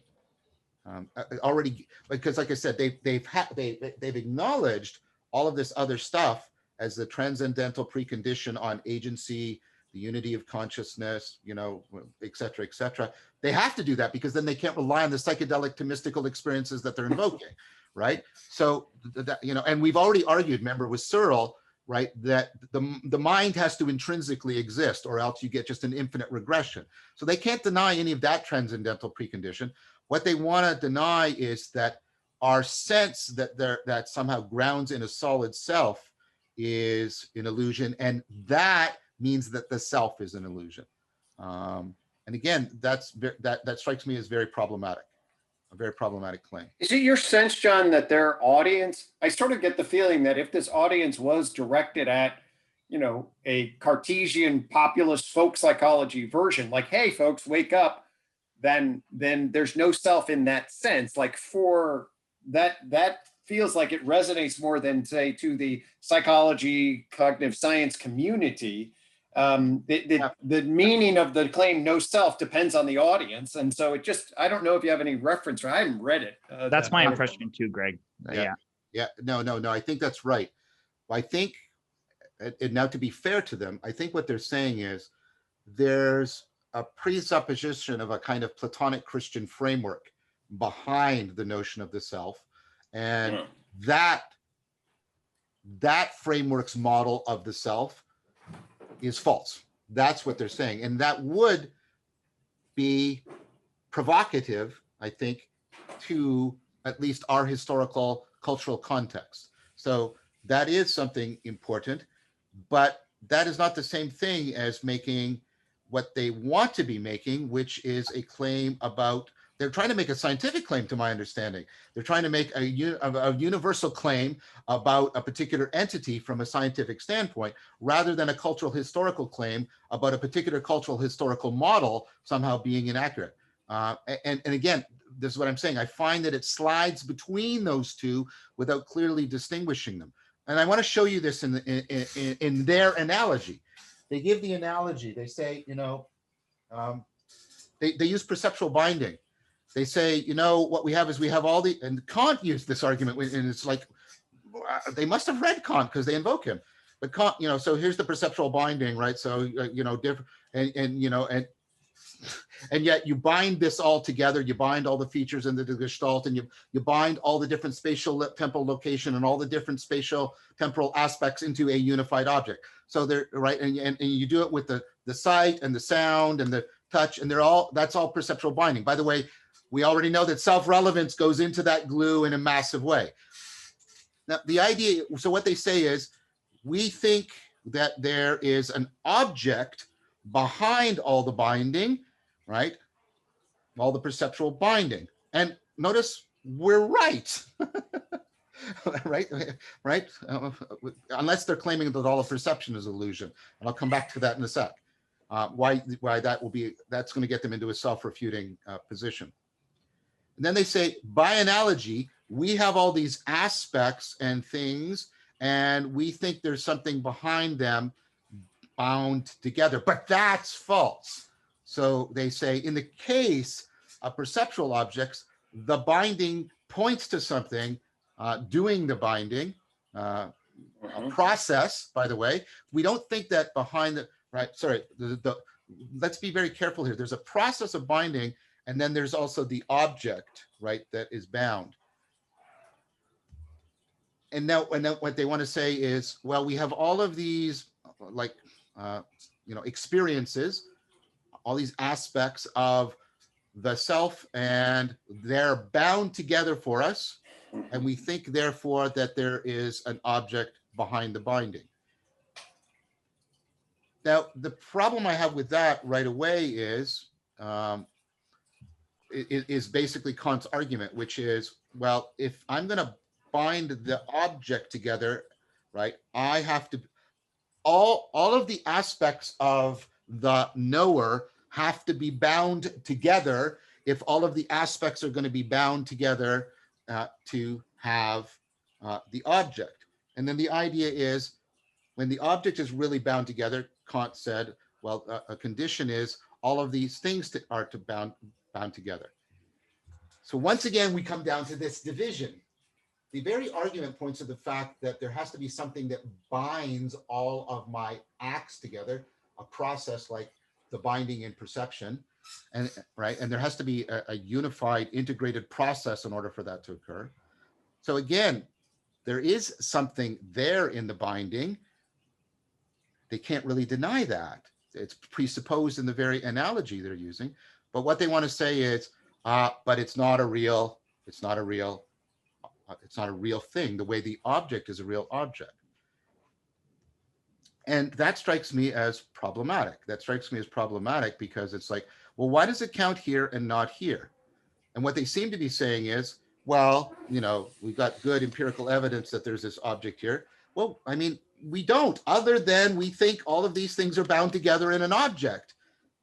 Already, because like I said, they've acknowledged all of this other stuff as the transcendental precondition on agency, the unity of consciousness, et cetera, et cetera. They have to do that because then they can't rely on the psychedelic to mystical experiences that they're invoking, right? So and we've already argued, remember, with Searle, right, that the mind has to intrinsically exist, or else you get just an infinite regression. So they can't deny any of that transcendental precondition. What they want to deny is that our sense that somehow grounds in a solid self is an illusion, and that means that the self is an illusion. And again, that strikes me as very problematic. A very problematic claim. Is it your sense, John, that their audience, I sort of get the feeling that if this audience was directed at, a Cartesian populist folk psychology version, like, hey, folks, wake up, then there's no self in that sense. Like for that feels like it resonates more than, say, to the psychology, cognitive science community. The meaning of the claim no self depends on the audience, and so I don't know if you have any reference, or I haven't read it. That's my impression too, Greg. No, I think that's right. I think, and now to be fair to them, I think what they're saying is there's a presupposition of a kind of Platonic Christian framework behind the notion of the self, and that framework's model of the self is false. That's what they're saying, and that would be provocative, I think, to at least our historical cultural context. So that is something important, but that is not the same thing as making what they want to be making, which is a claim about, they're trying to make a scientific claim, to my understanding. They're trying to make a universal claim about a particular entity from a scientific standpoint, rather than a cultural historical claim about a particular cultural historical model somehow being inaccurate. And again, this is what I'm saying. I find that it slides between those two without clearly distinguishing them. And I want to show you this in their analogy. They give the analogy. They say, you know, they use perceptual binding. They say, you know, what we have is we have all the, and Kant used this argument, and it's like, they must have read Kant because they invoke him. But Kant, you know, so here's the perceptual binding, right? So, you know, different, and you know, and yet you bind this all together. You bind all the features into the Gestalt, and you bind all the different spatial temporal location and all the different spatial temporal aspects into a unified object. So they're right, and you do it with the sight and the sound and the touch, and they're all, that's all perceptual binding. By the way, we already know that self-relevance goes into that glue in a massive way. Now, the idea, so what they say is, we think that there is an object behind all the binding, right? All the perceptual binding. And notice we're right. right? Unless they're claiming that all of perception is illusion. And I'll come back to that in a sec. Why that will be, that's going to get them into a self-refuting position. And then they say, by analogy, we have all these aspects and things, and we think there's something behind them bound together, but that's false. So they say, in the case of perceptual objects, the binding points to something doing the binding, a process, by the way. We don't think that behind the, right, sorry, let's be very careful here. There's a process of binding, and then there's also the object, right, that is bound. And now what they want to say is, well, we have all of these, like, you know, experiences, all these aspects of the self, and they're bound together for us. And we think, therefore, that there is an object behind the binding. Now, the problem I have with that right away is basically Kant's argument, which is, well, if I'm going to bind the object together, right, I have to, all of the aspects of the knower have to be bound together if all of the aspects are going to be bound together to have the object. And then the idea is, when the object is really bound together, Kant said, well, a condition is all of these things are to bound together. So once again, we come down to this division. The very argument points to the fact that there has to be something that binds all of my acts together, a process like the binding in perception, and right, and there has to be a unified, integrated process in order for that to occur. So again, there is something there in the binding. They can't really deny that. It's presupposed in the very analogy they're using. But what they want to say is, but it's not a real thing, the way the object is a real object. And that strikes me as problematic. That strikes me as problematic because it's like, well, why does it count here and not here? And what they seem to be saying is, well, you know, we've got good empirical evidence that there's this object here. Well, I mean, we don't, other than we think all of these things are bound together in an object,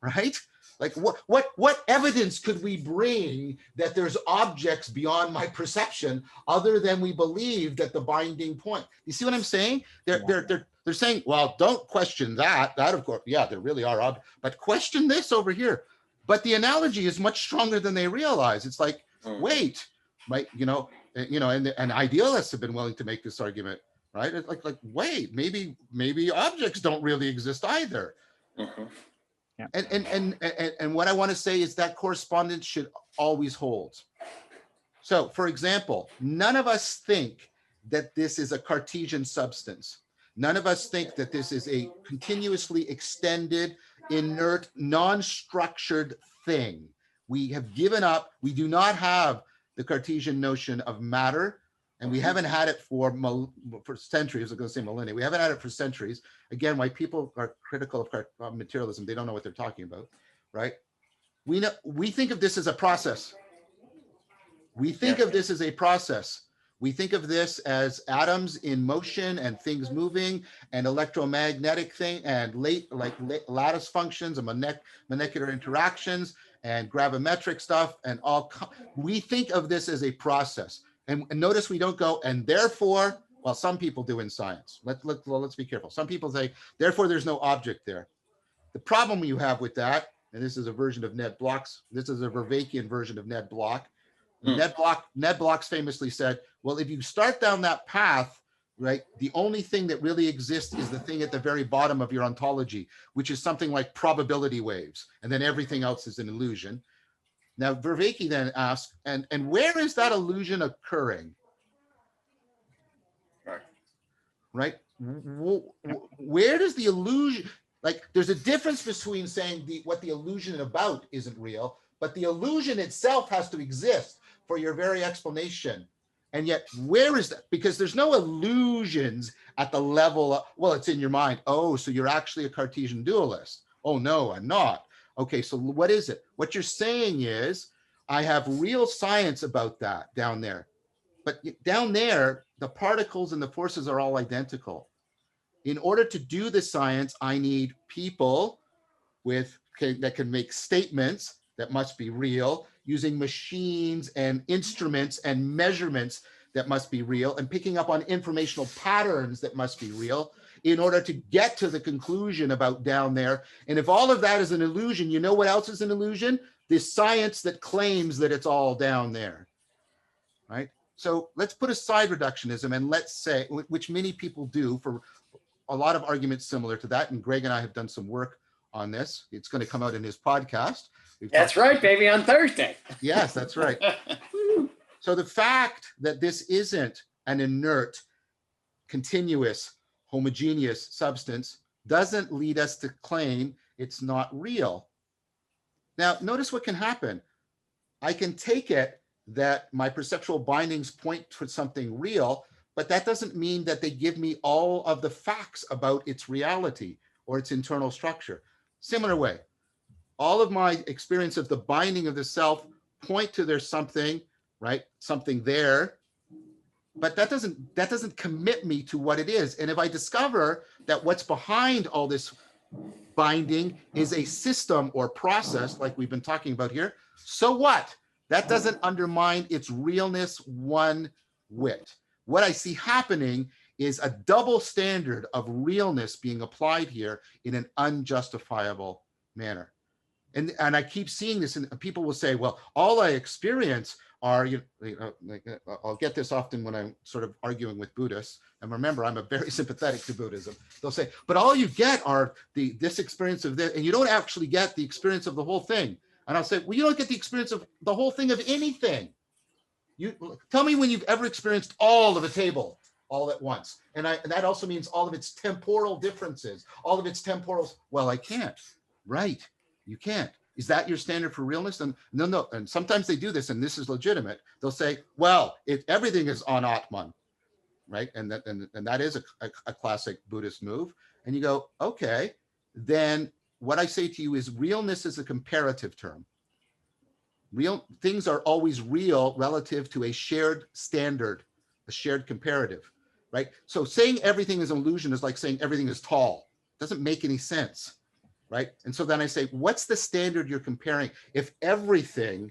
right? Like what evidence could we bring that there's objects beyond my perception other than we believe that the binding point? You see what I'm saying? They're saying, well, don't question that. That, of course, yeah, there really are objects, but question this over here. But the analogy is much stronger than they realize. It's like, wait, right? You know, and idealists have been willing to make this argument, right? It's like wait, maybe objects don't really exist either. Yeah. And what I want to say is that correspondence should always hold. So, for example, none of us think that this is a Cartesian substance. None of us think that this is a continuously extended, inert, non-structured thing. We have given up. We do not have the Cartesian notion of matter, and we haven't had it for centuries. I was going to say millennia. We haven't had it for centuries. Again, why people are critical of materialism, they don't know what they're talking about, right? We think of this as a process. We think of this as a process. We think of this as atoms in motion and things moving and electromagnetic thing and lattice functions and molecular interactions and gravimetric stuff and all. We think of this as a process. And notice we don't go, and therefore, well, some people do in science. Let's be careful. Some people say, therefore, there's no object there. The problem you have with that, and this is a version of Ned Block's, this is a Vervaekean version of Ned Block. Ned Block's famously said, well, if you start down that path, right, the only thing that really exists is the thing at the very bottom of your ontology, which is something like probability waves, and then everything else is an illusion. Now, Vervaeke then asks, and where is that illusion occurring? Right? Where does the illusion, like, there's a difference between saying what the illusion about isn't real, but the illusion itself has to exist for your very explanation. And yet, where is that? Because there's no illusions at the level of, well, it's in your mind. Oh, so you're actually a Cartesian dualist. Oh, no, I'm not. Okay, so what is it? What you're saying is, I have real science about that down there. But down there, the particles and the forces are all identical. In order to do the science, I need people that can make statements that must be real, using machines and instruments and measurements that must be real, and picking up on informational patterns that must be real in order to get to the conclusion about down there. And if all of that is an illusion, you know what else is an illusion? This science that claims that it's all down there, right? So let's put aside reductionism and let's say, which many people do for a lot of arguments similar to that. And Greg and I have done some work on this. It's going to come out in his podcast. That's right, baby, on Thursday. Yes, that's right. So the fact that this isn't an inert, continuous, homogeneous substance doesn't lead us to claim it's not real. Now, notice what can happen. I can take it that my perceptual bindings point to something real, but that doesn't mean that they give me all of the facts about its reality or its internal structure. Similar way, all of my experience of the binding of the self point to there's something, right? Something there, but that doesn't commit me to what it is. And if I discover that what's behind all this binding is a system or process, like we've been talking about here, so what? That doesn't undermine its realness one whit. What I see happening is a double standard of realness being applied here in an unjustifiable manner. And I keep seeing this, and people will say, well, all I experience are, I'll get this often when I'm sort of arguing with Buddhists. And remember, I'm very sympathetic to Buddhism. They'll say, but all you get are this experience of this, and you don't actually get the experience of the whole thing. And I'll say, well, you don't get the experience of the whole thing of anything. You tell me when you've ever experienced all of a table all at once. And that also means all of its temporal differences, all of its temporals. Well, I can't. Right. You can't. Is that your standard for realness? And no. And sometimes they do this, and this is legitimate. They'll say, well, everything is on Atman, right? And that is a classic Buddhist move. And you go, okay, then what I say to you is realness is a comparative term. Real things are always real relative to a shared standard, a shared comparative, right? So saying everything is an illusion is like saying everything is tall. It doesn't make any sense, right? And so then I say, what's the standard you're comparing? If everything,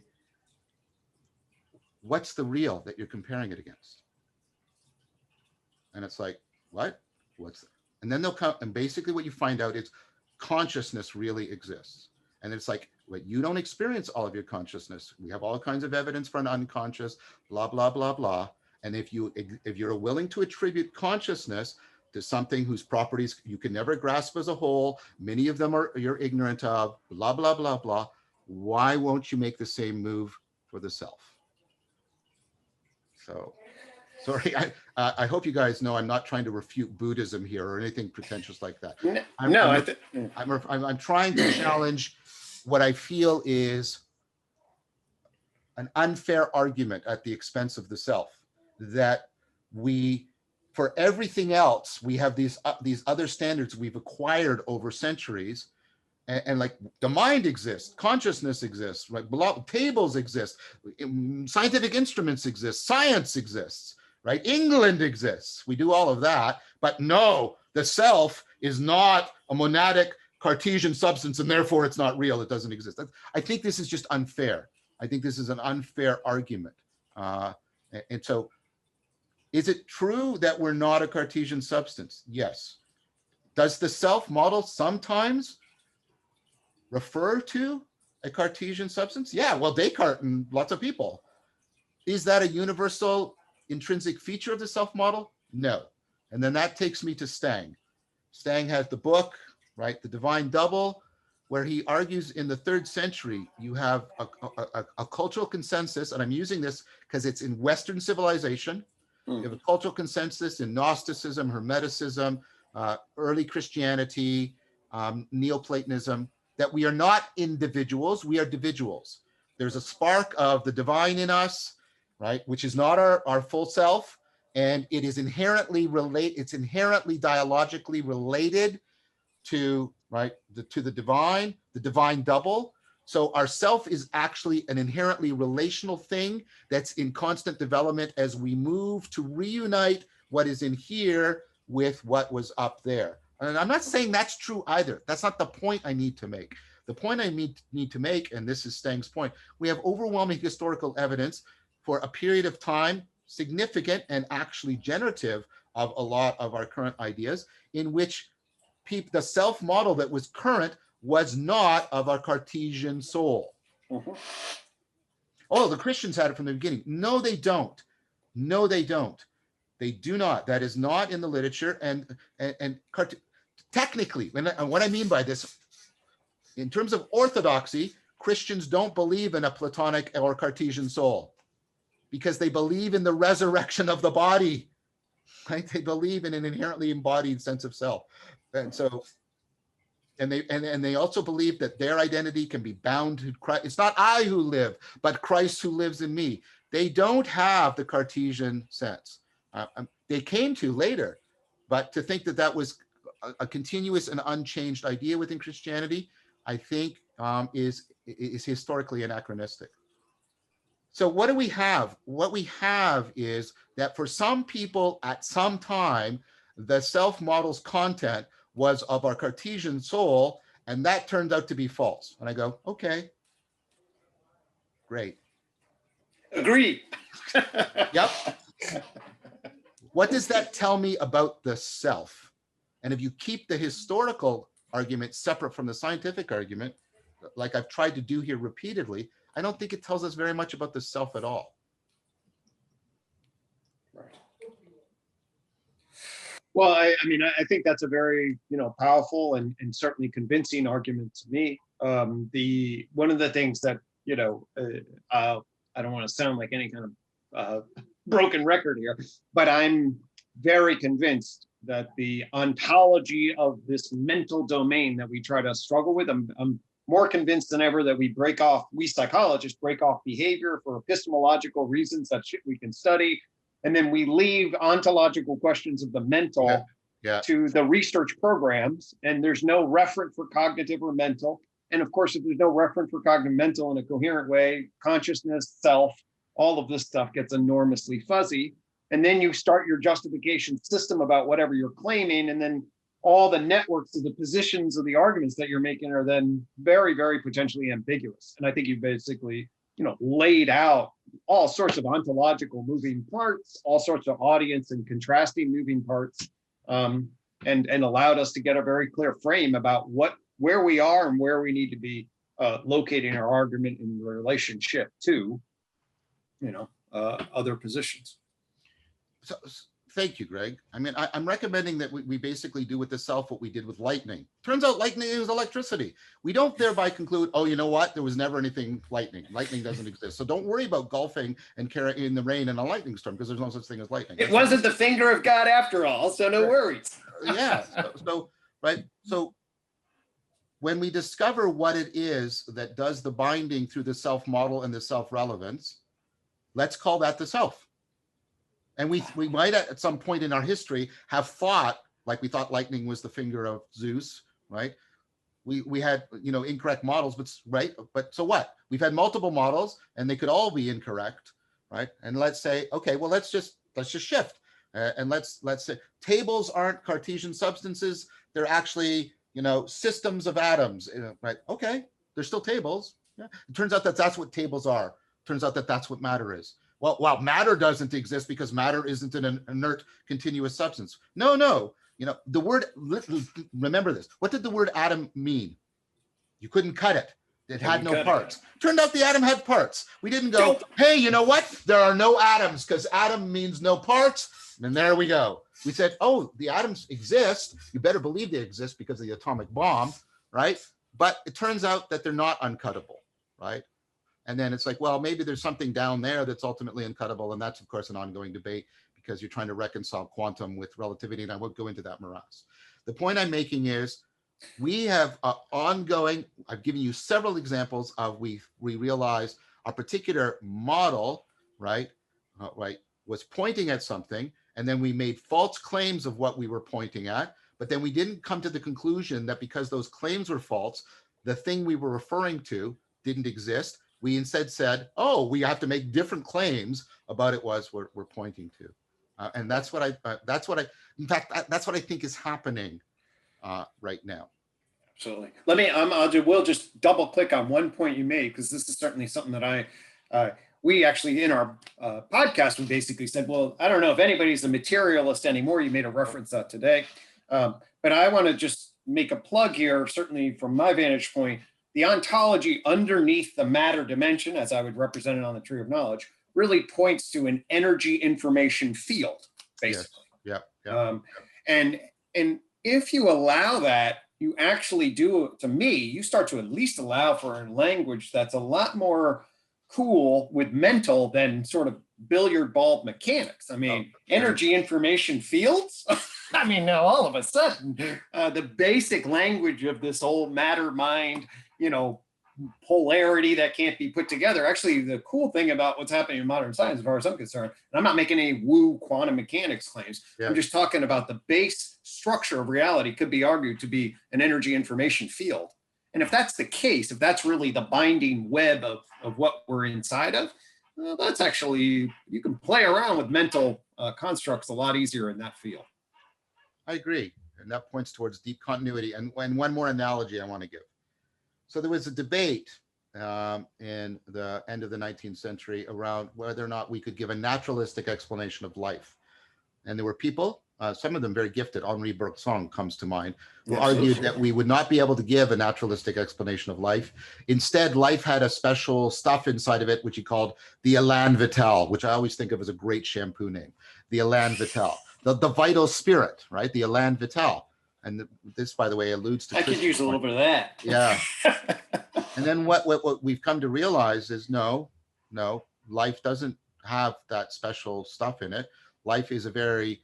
what's the real that you're comparing it against? And it's like, what? What's that? And then they'll come, and basically what you find out is consciousness really exists. And it's like, but you don't experience all of your consciousness. We have all kinds of evidence for an unconscious, blah, blah, blah, blah. And if you're willing to attribute consciousness to something whose properties you can never grasp as a whole. Many of them you're ignorant of, blah, blah, blah, blah. Why won't you make the same move for the self? So, sorry, I hope you guys know I'm not trying to refute Buddhism here or anything pretentious like that. I'm trying to challenge what I feel is an unfair argument at the expense of the self, that we, for everything else, we have these other standards we've acquired over centuries, and like the mind exists, consciousness exists, right? Tables exist, scientific instruments exist, science exists, right? England exists. We do all of that, but no, the self is not a monadic Cartesian substance, and therefore it's not real. It doesn't exist. I think this is just unfair. I think this is an unfair argument. And so, is it true that we're not a Cartesian substance? Yes. Does the self model sometimes refer to a Cartesian substance? Yeah, well, Descartes and lots of people. Is that a universal intrinsic feature of the self model? No. And then that takes me to Stang. Stang has the book, right, The Divine Double, where he argues in the 3rd century, you have a cultural consensus, and I'm using this because it's in Western civilization. You have a cultural consensus in Gnosticism, Hermeticism, early Christianity, Neoplatonism, that we are not individuals, we are individuals. There's a spark of the divine in us, right, which is not our full self, and it is inherently it's inherently dialogically related to, right, to the divine double. So our self is actually an inherently relational thing that's in constant development as we move to reunite what is in here with what was up there. And I'm not saying that's true either. That's not the point I need to make. The point I need to make, and this is Stang's point, we have overwhelming historical evidence for a period of time, significant and actually generative of a lot of our current ideas, in which the self model that was current was not of our Cartesian soul. Oh, the Christians had it from the beginning. No, they don't. No, they don't. They do not. That is not in the literature. And technically, and what I mean by this, in terms of orthodoxy, Christians don't believe in a Platonic or Cartesian soul because they believe in the resurrection of the body, right? They believe in an inherently embodied sense of self. And so, and they also believe that their identity can be bound to Christ. It's not I who live, but Christ who lives in me. They don't have the Cartesian sense. They came to later, but to think that that was a continuous and unchanged idea within Christianity, I think is historically anachronistic. So what do we have? What we have is that for some people at some time, the self model's content was of our Cartesian soul, and that turned out to be false. And I go, okay, great. Agreed. Yep. What does that tell me about the self? And if you keep the historical argument separate from the scientific argument, like I've tried to do here repeatedly, I don't think it tells us very much about the self at all. Right. Well, I mean, I think that's a very, powerful and certainly convincing argument to me. One of the things that, I don't want to sound like any kind of broken record here, but I'm very convinced that the ontology of this mental domain that we try to struggle with, I'm more convinced than ever that we psychologists break off behavior for epistemological reasons that shit we can study. And then we leave ontological questions of the mental to the research programs. And there's no referent for cognitive or mental. And of course, if there's no referent for cognitive mental in a coherent way, consciousness, self, all of this stuff gets enormously fuzzy. And then you start your justification system about whatever you're claiming. And then all the networks of the positions of the arguments that you're making are then very, very potentially ambiguous. And I think you basically, laid out all sorts of ontological moving parts, all sorts of audience and contrasting moving parts, and allowed us to get a very clear frame about where we are and where we need to be locating our argument in relationship to, other positions. So thank you, Greg. I mean, I'm recommending that we basically do with the self what we did with lightning. Turns out lightning is electricity. We don't thereby conclude, oh, you know what? There was never anything lightning. Lightning doesn't exist. So don't worry about golfing and carrying the rain in a lightning storm, because there's no such thing as lightning. It wasn't the finger of God after all, so no worries. Yeah. So right. So when we discover what it is that does the binding through the self model and the self relevance, let's call that the self. And we might at some point in our history have thought, like we thought lightning was the finger of Zeus, right? We had, incorrect models, but right. But so what? We've had multiple models and they could all be incorrect, right? And let's say, okay, well, let's just shift. And let's say tables aren't Cartesian substances. They're actually, systems of atoms, right? Okay, they're still tables. Yeah. It turns out that that's what tables are. Turns out that that's what matter is. Well, matter doesn't exist because matter isn't an inert continuous substance. No. The word, remember this. What did the word atom mean? You couldn't cut it. It had no parts. Turned out the atom had parts. We didn't go, hey, you know what? There are no atoms because atom means no parts. And there we go. We said, oh, the atoms exist. You better believe they exist because of the atomic bomb, right? But it turns out that they're not uncuttable, right? And then it's like, well, maybe there's something down there that's ultimately uncuttable. And that's, of course, an ongoing debate because you're trying to reconcile quantum with relativity. And I won't go into that morass. The point I'm making is we have ongoing, I've given you several examples of we realize a particular model, right, was pointing at something. And then we made false claims of what we were pointing at. But then we didn't come to the conclusion that because those claims were false, the thing we were referring to didn't exist. We instead said, oh, we have to make different claims about it was we're pointing to. And that's what in fact, that's what I think is happening right now. Absolutely. We'll just double click on one point you made, because this is certainly something that we actually in our podcast, we basically said, well, I don't know if anybody's a materialist anymore. You made a reference to that today. But I want to just make a plug here, certainly from my vantage point. The ontology underneath the matter dimension, as I would represent it on the tree of knowledge, really points to an energy information field, basically. Yes. Yeah. And if you allow that, you actually do, to me, you start to at least allow for a language that's a lot more cool with mental than sort of billiard ball mechanics. I mean, energy information fields. I mean, now all of a sudden, the basic language of this whole matter mind, polarity that can't be put together. Actually, the cool thing about what's happening in modern science, as far as I'm concerned, and I'm not making any woo quantum mechanics claims. Yeah. I'm just talking about the base structure of reality could be argued to be an energy information field. And if that's the case, if that's really the binding web of what we're inside of, that's actually, you can play around with mental constructs a lot easier in that field. I agree. And that points towards deep continuity. And one more analogy I want to give. So there was a debate in the end of the 19th century around whether or not we could give a naturalistic explanation of life. And there were people, some of them very gifted, Henri Bergson comes to mind, who argued that we would not be able to give a naturalistic explanation of life. Instead, life had a special stuff inside of it, which he called the élan vital, which I always think of as a great shampoo name, the élan vital, the vital spirit, right? The élan vital. And this, by the way, alludes to— I could use a little bit of that. Yeah. And then what we've come to realize is no, life doesn't have that special stuff in it. Life is a very,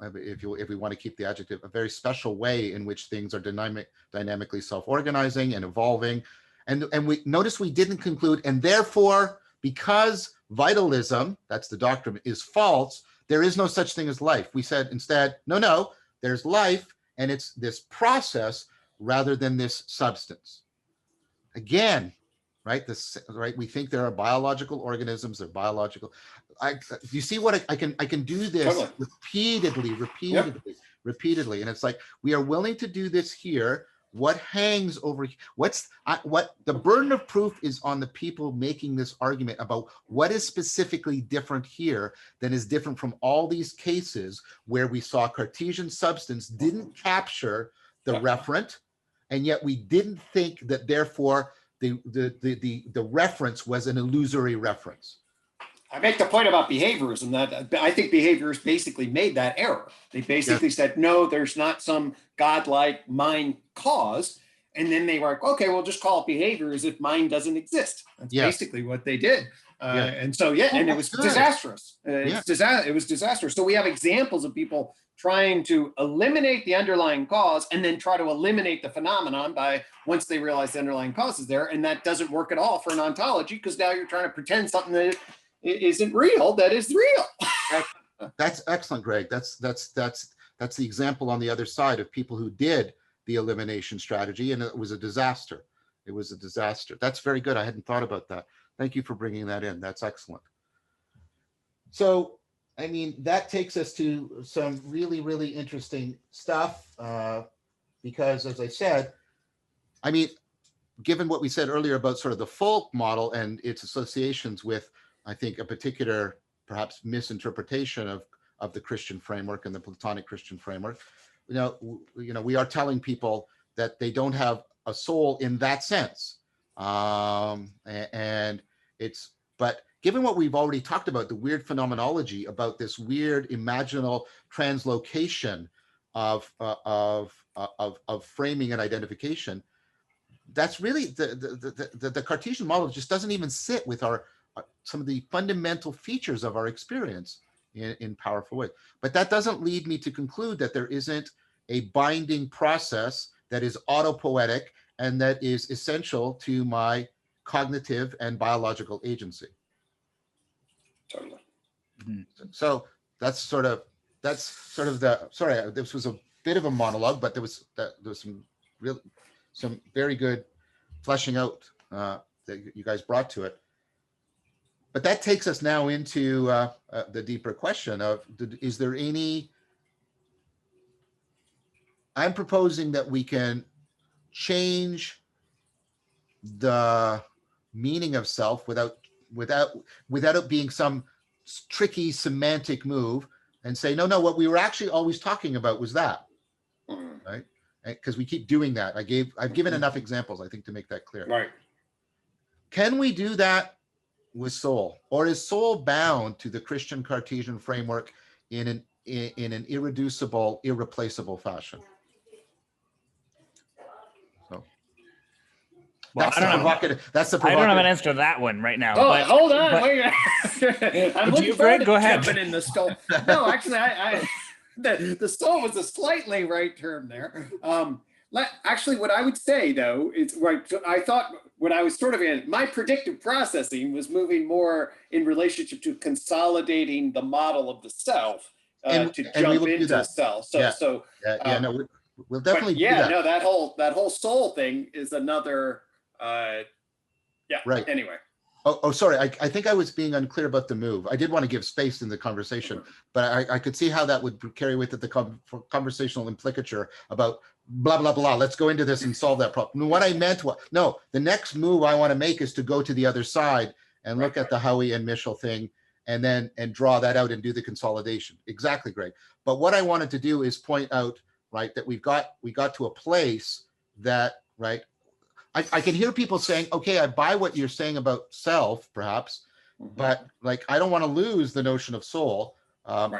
if we want to keep the adjective, a very special way in which things are dynamically self-organizing and evolving. And we notice we didn't conclude, and therefore, because vitalism, that's the doctrine, is false, there is no such thing as life. We said instead, no, there's life, and it's this process rather than this substance. Again, right? We think there are biological organisms. They're biological. You see what I can do this totally. repeatedly, and it's like we are willing to do this here. What hangs over? What the burden of proof is on the people making this argument about what is specifically different here that is different from all these cases where we saw Cartesian substance didn't capture the referent, and yet we didn't think that therefore the reference was an illusory reference. I make the point about behaviorism that I think behaviorists basically made that error. They basically said, no, there's not some godlike mind cause. And then they were like, okay, we'll just call it behavior as if mind doesn't exist. That's basically what they did. And so, and it was disastrous. It was disastrous. So we have examples of people trying to eliminate the underlying cause and then try to eliminate the phenomenon by once they realize the underlying cause is there. And that doesn't work at all for an ontology, because now you're trying to pretend something that isn't real that is real. That's excellent, Greg. That's the example on the other side of people who did the elimination strategy, and it was a disaster. It was a disaster. That's very good. I hadn't thought about that. Thank you for bringing that in. That's excellent. So, I mean, that takes us to some really, really interesting stuff, because as I said, I mean, given what we said earlier about sort of the folk model and its associations with, I think, a particular perhaps misinterpretation of the Christian framework and the Platonic Christian framework, we are telling people that they don't have a soul in that sense. But given what we've already talked about, the weird phenomenology about this weird imaginal translocation of framing and identification, that's really the Cartesian model just doesn't even sit with some of the fundamental features of our experience in powerful ways. But that doesn't lead me to conclude that there isn't a binding process that is autopoietic and that is essential to my cognitive and biological agency. Totally. So that's sort of the, sorry, this was a bit of a monologue, but there was some very good fleshing out that you guys brought to it. But that takes us now into the deeper question of, is there any, I'm proposing that we can change the meaning of self without it being some tricky semantic move, and say, no, what we were actually always talking about was that, right? Because we keep doing that. I've given enough examples, I think, to make that clear. Right. Can we do that with soul, or is soul bound to the Christian Cartesian framework in an irreducible, irreplaceable fashion? So well, that's the I don't have an answer to that one right now. Oh, hold on. Wait. I'm do you, Greg? Go ahead. Jumping in the skull. No, actually, the soul was a slightly right term there. Actually, what I would say, though, is right. I thought when I was sort of in my predictive processing was moving more in relationship to consolidating the model of the self to jump into the self. We'll definitely do that. No, that whole soul thing is another. Right. Anyway. Oh, sorry. I think I was being unclear about the move. I did want to give space in the conversation, but I could see how that would carry with it the conversational implicature about blah, blah, blah. Let's go into this and solve that problem. What I meant was, no, the next move I want to make is to go to the other side and look at the Howie and Mischel thing and draw that out and do the consolidation. Exactly, Greg. But what I wanted to do is point out, right, that we got to a place that, right, I can hear people saying, okay, I buy what you're saying about self, perhaps, but like, I don't want to lose the notion of soul. And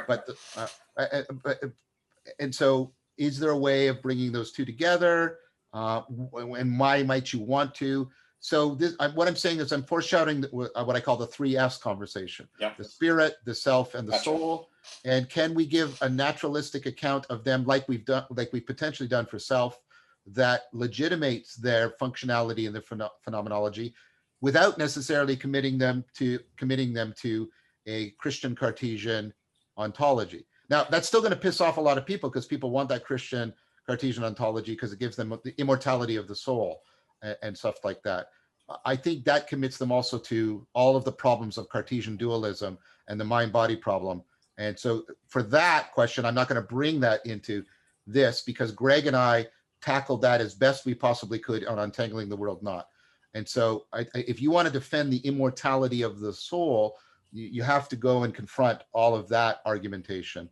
so is there a way of bringing those two together? And why might you want to? So what I'm saying is I'm foreshadowing what I call the 3S conversation, the spirit, the self, and the soul. And can we give a naturalistic account of them like we've potentially done for self, that legitimates their functionality in the phenomenology without necessarily committing them to a Christian Cartesian ontology. Now, that's still going to piss off a lot of people because people want that Christian Cartesian ontology because it gives them the immortality of the soul and stuff like that. I think that commits them also to all of the problems of Cartesian dualism and the mind-body problem. And so for that question, I'm not going to bring that into this because Greg and I tackled that as best we possibly could on Untangling the World Knot. And so if you want to defend the immortality of the soul, you have to go and confront all of that argumentation.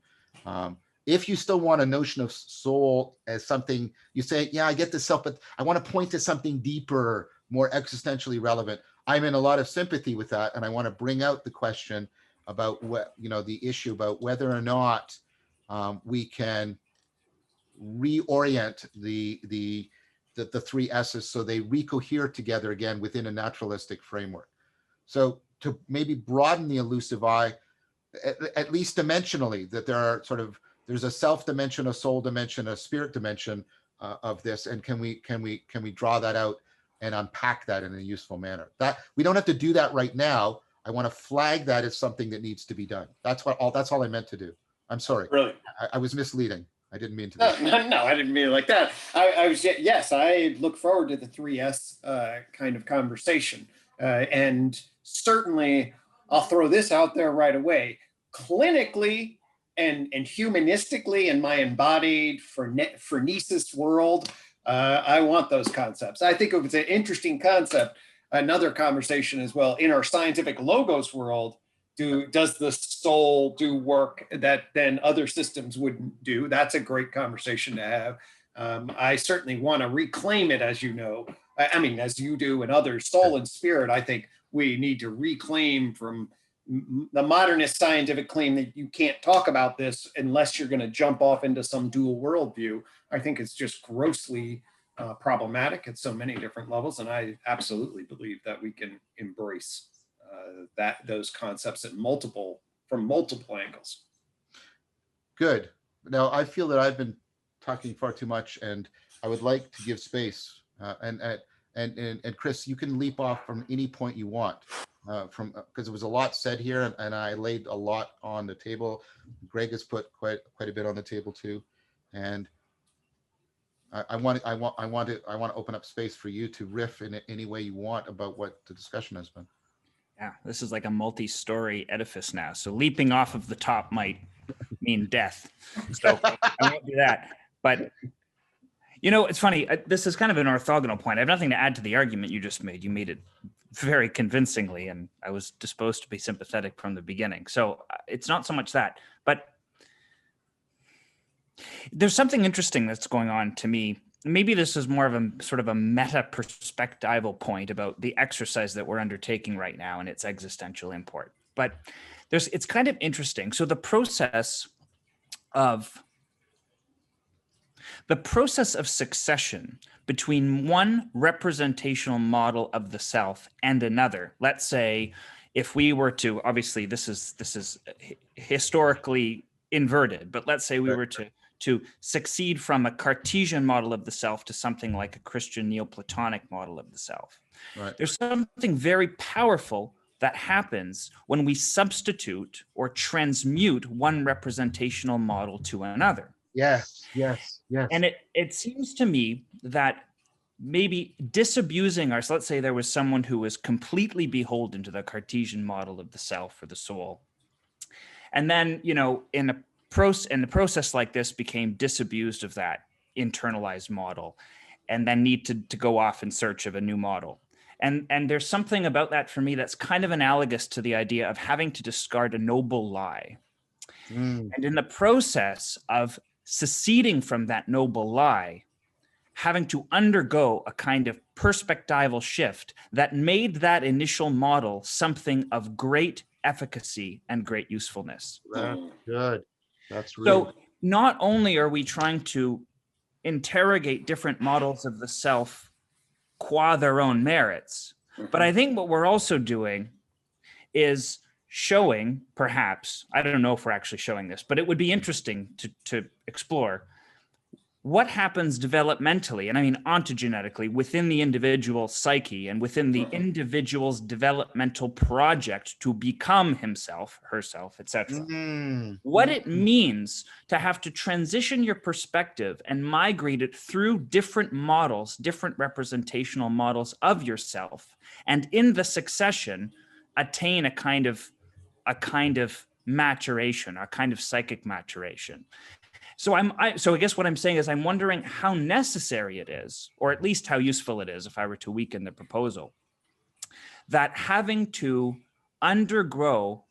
If you still want a notion of soul as something, you say, yeah, I get the self, but I want to point to something deeper, more existentially relevant. I'm in a lot of sympathy with that, and I want to bring out the question about what, the issue about whether or not we can reorient the three S's so they recohere together again within a naturalistic framework. So to maybe broaden the elusive I, at least dimensionally, that there's a self dimension, a soul dimension, a spirit dimension of this, and can we draw that out and unpack that in a useful manner? That we don't have to do that right now. I want to flag that as something that needs to be done. That's all I meant to do. I'm sorry. Really? I was misleading. I didn't mean to. No, I didn't mean it like that. I was, yes, I look forward to the 3S kind of conversation. And certainly I'll throw this out there right away. Clinically and humanistically in my embodied phrenesis world, I want those concepts. I think it was an interesting concept. Another conversation as well, in our scientific logos world, does the soul do work that then other systems wouldn't do? That's a great conversation to have. I certainly want to reclaim it, as you know. I mean, as you do and others, soul and spirit, I think we need to reclaim from the modernist scientific claim that you can't talk about this unless you're going to jump off into some dual worldview. I think it's just grossly problematic at so many different levels. And I absolutely believe that we can embrace those concepts from multiple angles. Good. Now I feel that I've been talking far too much, and I would like to give space. And Chris, you can leap off from any point you want, because there was a lot said here, and I laid a lot on the table. Greg has put quite a bit on the table too, and I want to open up space for you to riff in any way you want about what the discussion has been. Yeah, this is like a multi-story edifice now. So leaping off of the top might mean death. So I won't do that. But, it's funny. This is kind of an orthogonal point. I have nothing to add to the argument you just made. You made it very convincingly, and I was disposed to be sympathetic from the beginning. So it's not so much that, but there's something interesting that's going on to me. Maybe this is more of a sort of a meta perspectival point about the exercise that we're undertaking right now and its existential import. But it's kind of interesting. So the process of succession between one representational model of the self and another. Let's say if we were to, obviously this is historically inverted, but let's say we were to succeed from a Cartesian model of the self to something like a Christian Neoplatonic model of the self. Right. There's something very powerful that happens when we substitute or transmute one representational model to another. Yes. And it seems to me that maybe disabusing so let's say there was someone who was completely beholden to the Cartesian model of the self or the soul. And then, in the process like this became disabused of that internalized model and then need to go off in search of a new model. And there's something about that for me that's kind of analogous to the idea of having to discard a noble lie. And in the process of seceding from that noble lie, having to undergo a kind of perspectival shift that made that initial model something of great efficacy and great usefulness. That's good. That's really So not only are we trying to interrogate different models of the self qua their own merits, but I think what we're also doing is showing, perhaps, I don't know if we're actually showing this, but it would be interesting to explore what happens developmentally, and I mean ontogenetically, within the individual psyche and within the individual's developmental project to become himself, herself, etc. What it means to have to transition your perspective and migrate it through different models, different representational models of yourself, and in the succession, attain a kind of maturation, a kind of psychic maturation. So I guess what I'm saying is I'm wondering how necessary it is, or at least how useful it is, if I were to weaken the proposal, that having to undergo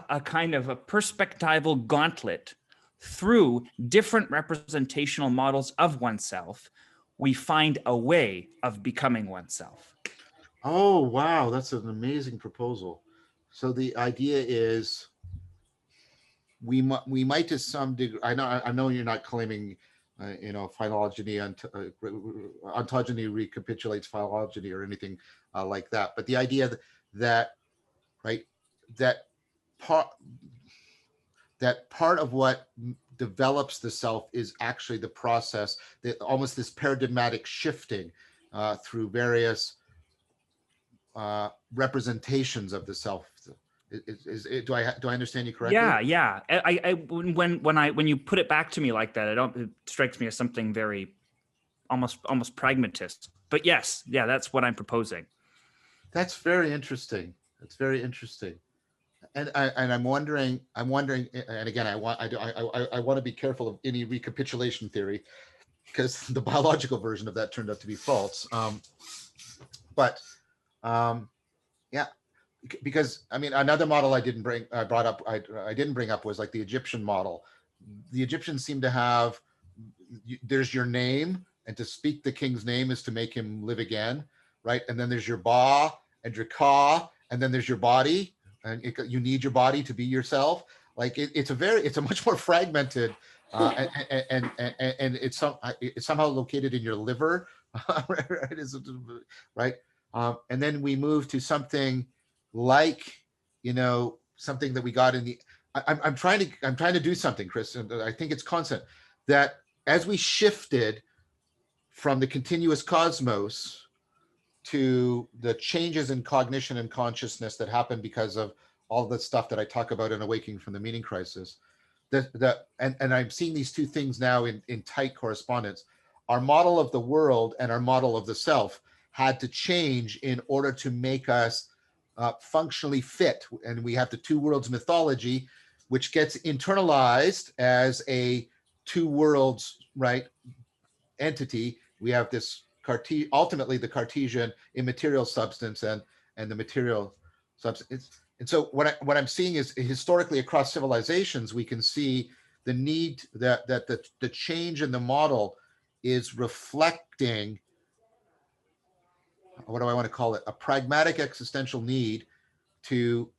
a kind of a perspectival gauntlet through different representational models of oneself, we find a way of becoming oneself. Oh, wow, that's an amazing proposal. So the idea is we might to some degree. I know you're not claiming, phylogeny ontogeny recapitulates phylogeny or anything like that. But the idea that right that part that part of what develops the self is actually the process, that almost this paradigmatic shifting through various representations of the self. Do I understand you correctly? Yeah, yeah. When you put it back to me like that, it strikes me as something very almost pragmatist. But yes, yeah, that's what I'm proposing. That's very interesting. That's very interesting. And I'm wondering, and again, I want to be careful of any recapitulation theory, because the biological version of that turned out to be false. But yeah, because I mean, another model I didn't bring up was like the Egyptian model. The Egyptians seem to have, there's your name, and to speak the king's name is to make him live again, right? And then there's your ba and your ka, and then there's your body, and you need your body to be yourself. Like it's a much more fragmented, and it's somehow located in your liver, right? And then we move to something like, something that we got in the. I'm trying to do something, Chris, and I think it's constant, that as we shifted from the continuous cosmos to the changes in cognition and consciousness that happen because of all the stuff that I talk about in Awakening from the Meaning Crisis, and I'm seeing these two things now in tight correspondence. Our model of the world and our model of the self had to change in order to make us functionally fit. And we have the two worlds mythology, which gets internalized as a two worlds, right, entity. We have this ultimately the Cartesian immaterial substance and the material substance. And so what I'm seeing is, historically across civilizations, we can see the need that the change in the model is reflecting, what do I want to call it, a pragmatic existential need to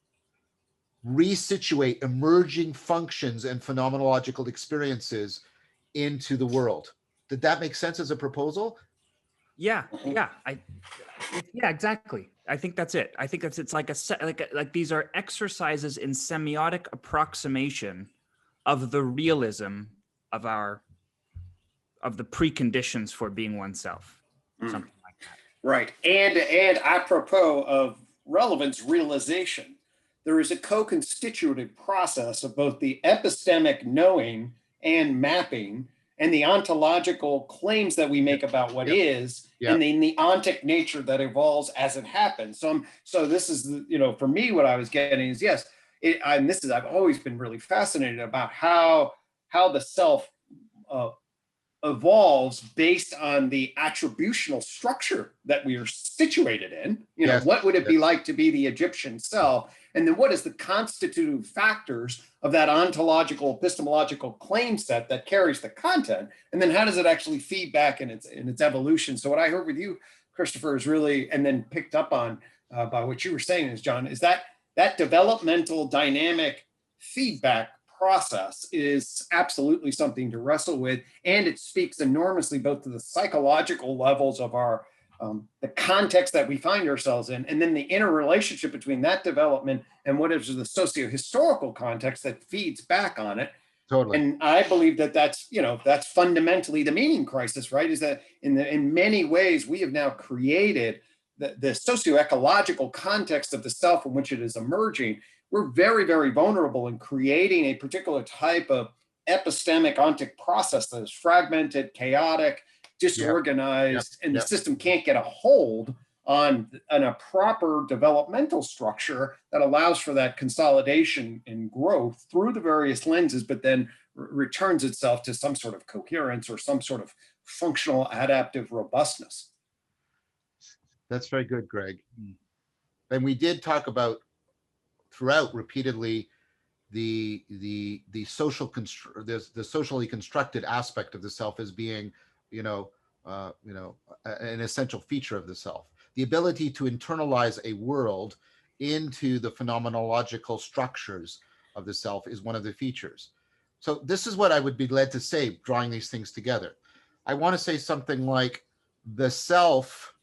resituate emerging functions and phenomenological experiences into the world. Did that make sense as a proposal? Yeah, yeah. Yeah, exactly. I think that's it. I think it's like like these are exercises in semiotic approximation of the realism of the preconditions for being oneself. Something like that. Right. And apropos of relevance realization, there is a co-constitutive process of both the epistemic knowing and mapping and the ontological claims that we make about what is, and then the ontic nature that evolves as it happens. So this is, for me, what I was getting is, yes, I've always been really fascinated about how the self evolves based on the attributional structure that we are situated in. What would it be like to be the Egyptian self? And then what is the constitutive factors of that ontological, epistemological claim set that carries the content? And then how does it actually feed back in its evolution? So what I heard with you, Christopher, is really, and then picked up on by what you were saying is, John, is that developmental dynamic feedback process is absolutely something to wrestle with, and it speaks enormously both to the psychological levels of our the context that we find ourselves in, and then the interrelationship between that development and what is the socio-historical context that feeds back on it. Totally. And I believe that's fundamentally the meaning crisis, right? Is that in many ways we have now created the socio-ecological context of the self in which it is emerging. We're very, very vulnerable in creating a particular type of epistemic ontic process that is fragmented, chaotic, disorganized, and the system can't get a hold on a proper developmental structure that allows for that consolidation and growth through the various lenses, but then returns itself to some sort of coherence or some sort of functional adaptive robustness. That's very good, Greg. And we did talk about throughout repeatedly the socially constructed aspect of the self as being, an essential feature of the self. the ability to internalize a world into the phenomenological structures of the self is one of the features. So this is what I would be led to say, drawing these things together. I want to say something like the self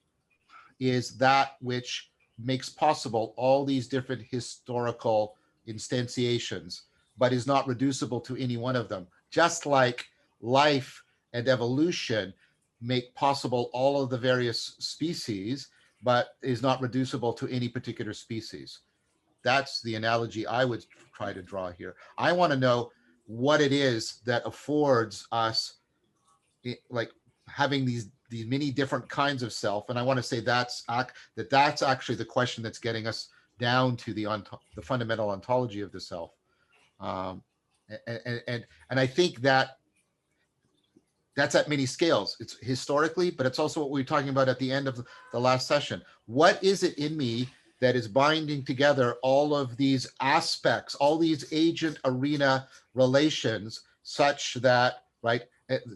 is that which makes possible all these different historical instantiations, but is not reducible to any one of them. Just like life and evolution make possible all of the various species, but is not reducible to any particular species. That's the analogy I would try to draw here. I want to know what it is that affords us, like, having these many different kinds of self, and I want to say that's actually the question that's getting us down to the fundamental ontology of the self. And I think that that's at many scales. It's historically, but it's also what we were talking about at the end of the last session. What is it in me that is binding together all of these aspects, all these agent arena relations, such that, right,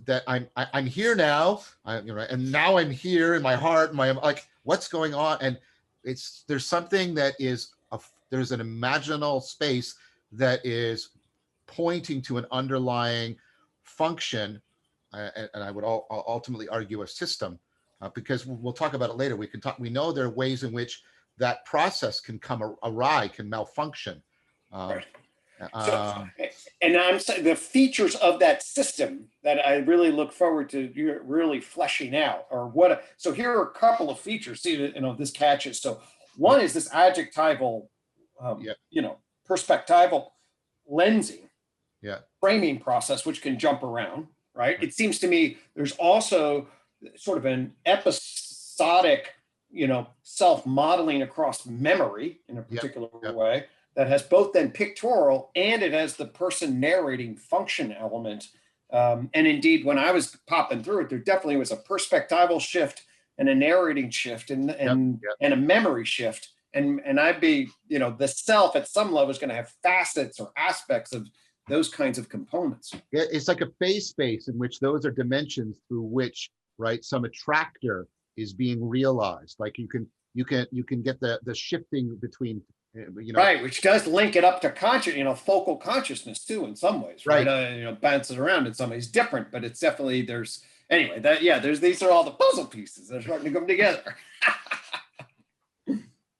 that I'm here now, and now I'm here in my heart, like, what's going on? And there's something that is there's an imaginal space that is pointing to an underlying function, and I would ultimately argue a system, because we'll talk about it later. We know there are ways in which that process can come awry, can malfunction. Right. And I'm saying the features of that system that I really look forward to really fleshing out, or what. So here are a couple of features. See, this catches. So one is this adjectival, perspectival lensing, framing process, which can jump around. Right. It seems to me there's also sort of an episodic, self-modeling across memory in a particular way that has both then pictorial and it has the person narrating function element. And indeed, when I was popping through it, there definitely was a perspectival shift and a narrating shift and a memory shift. And I'd be, the self at some level is going to have facets or aspects of those kinds of components. Yeah, it's like a phase space in which those are dimensions through which, right, some attractor is being realized. Like you can get the shifting between, right, which does link it up to focal consciousness too in some ways, right? Bounces around in some ways, different, but it's definitely these are all the puzzle pieces that are starting to come together.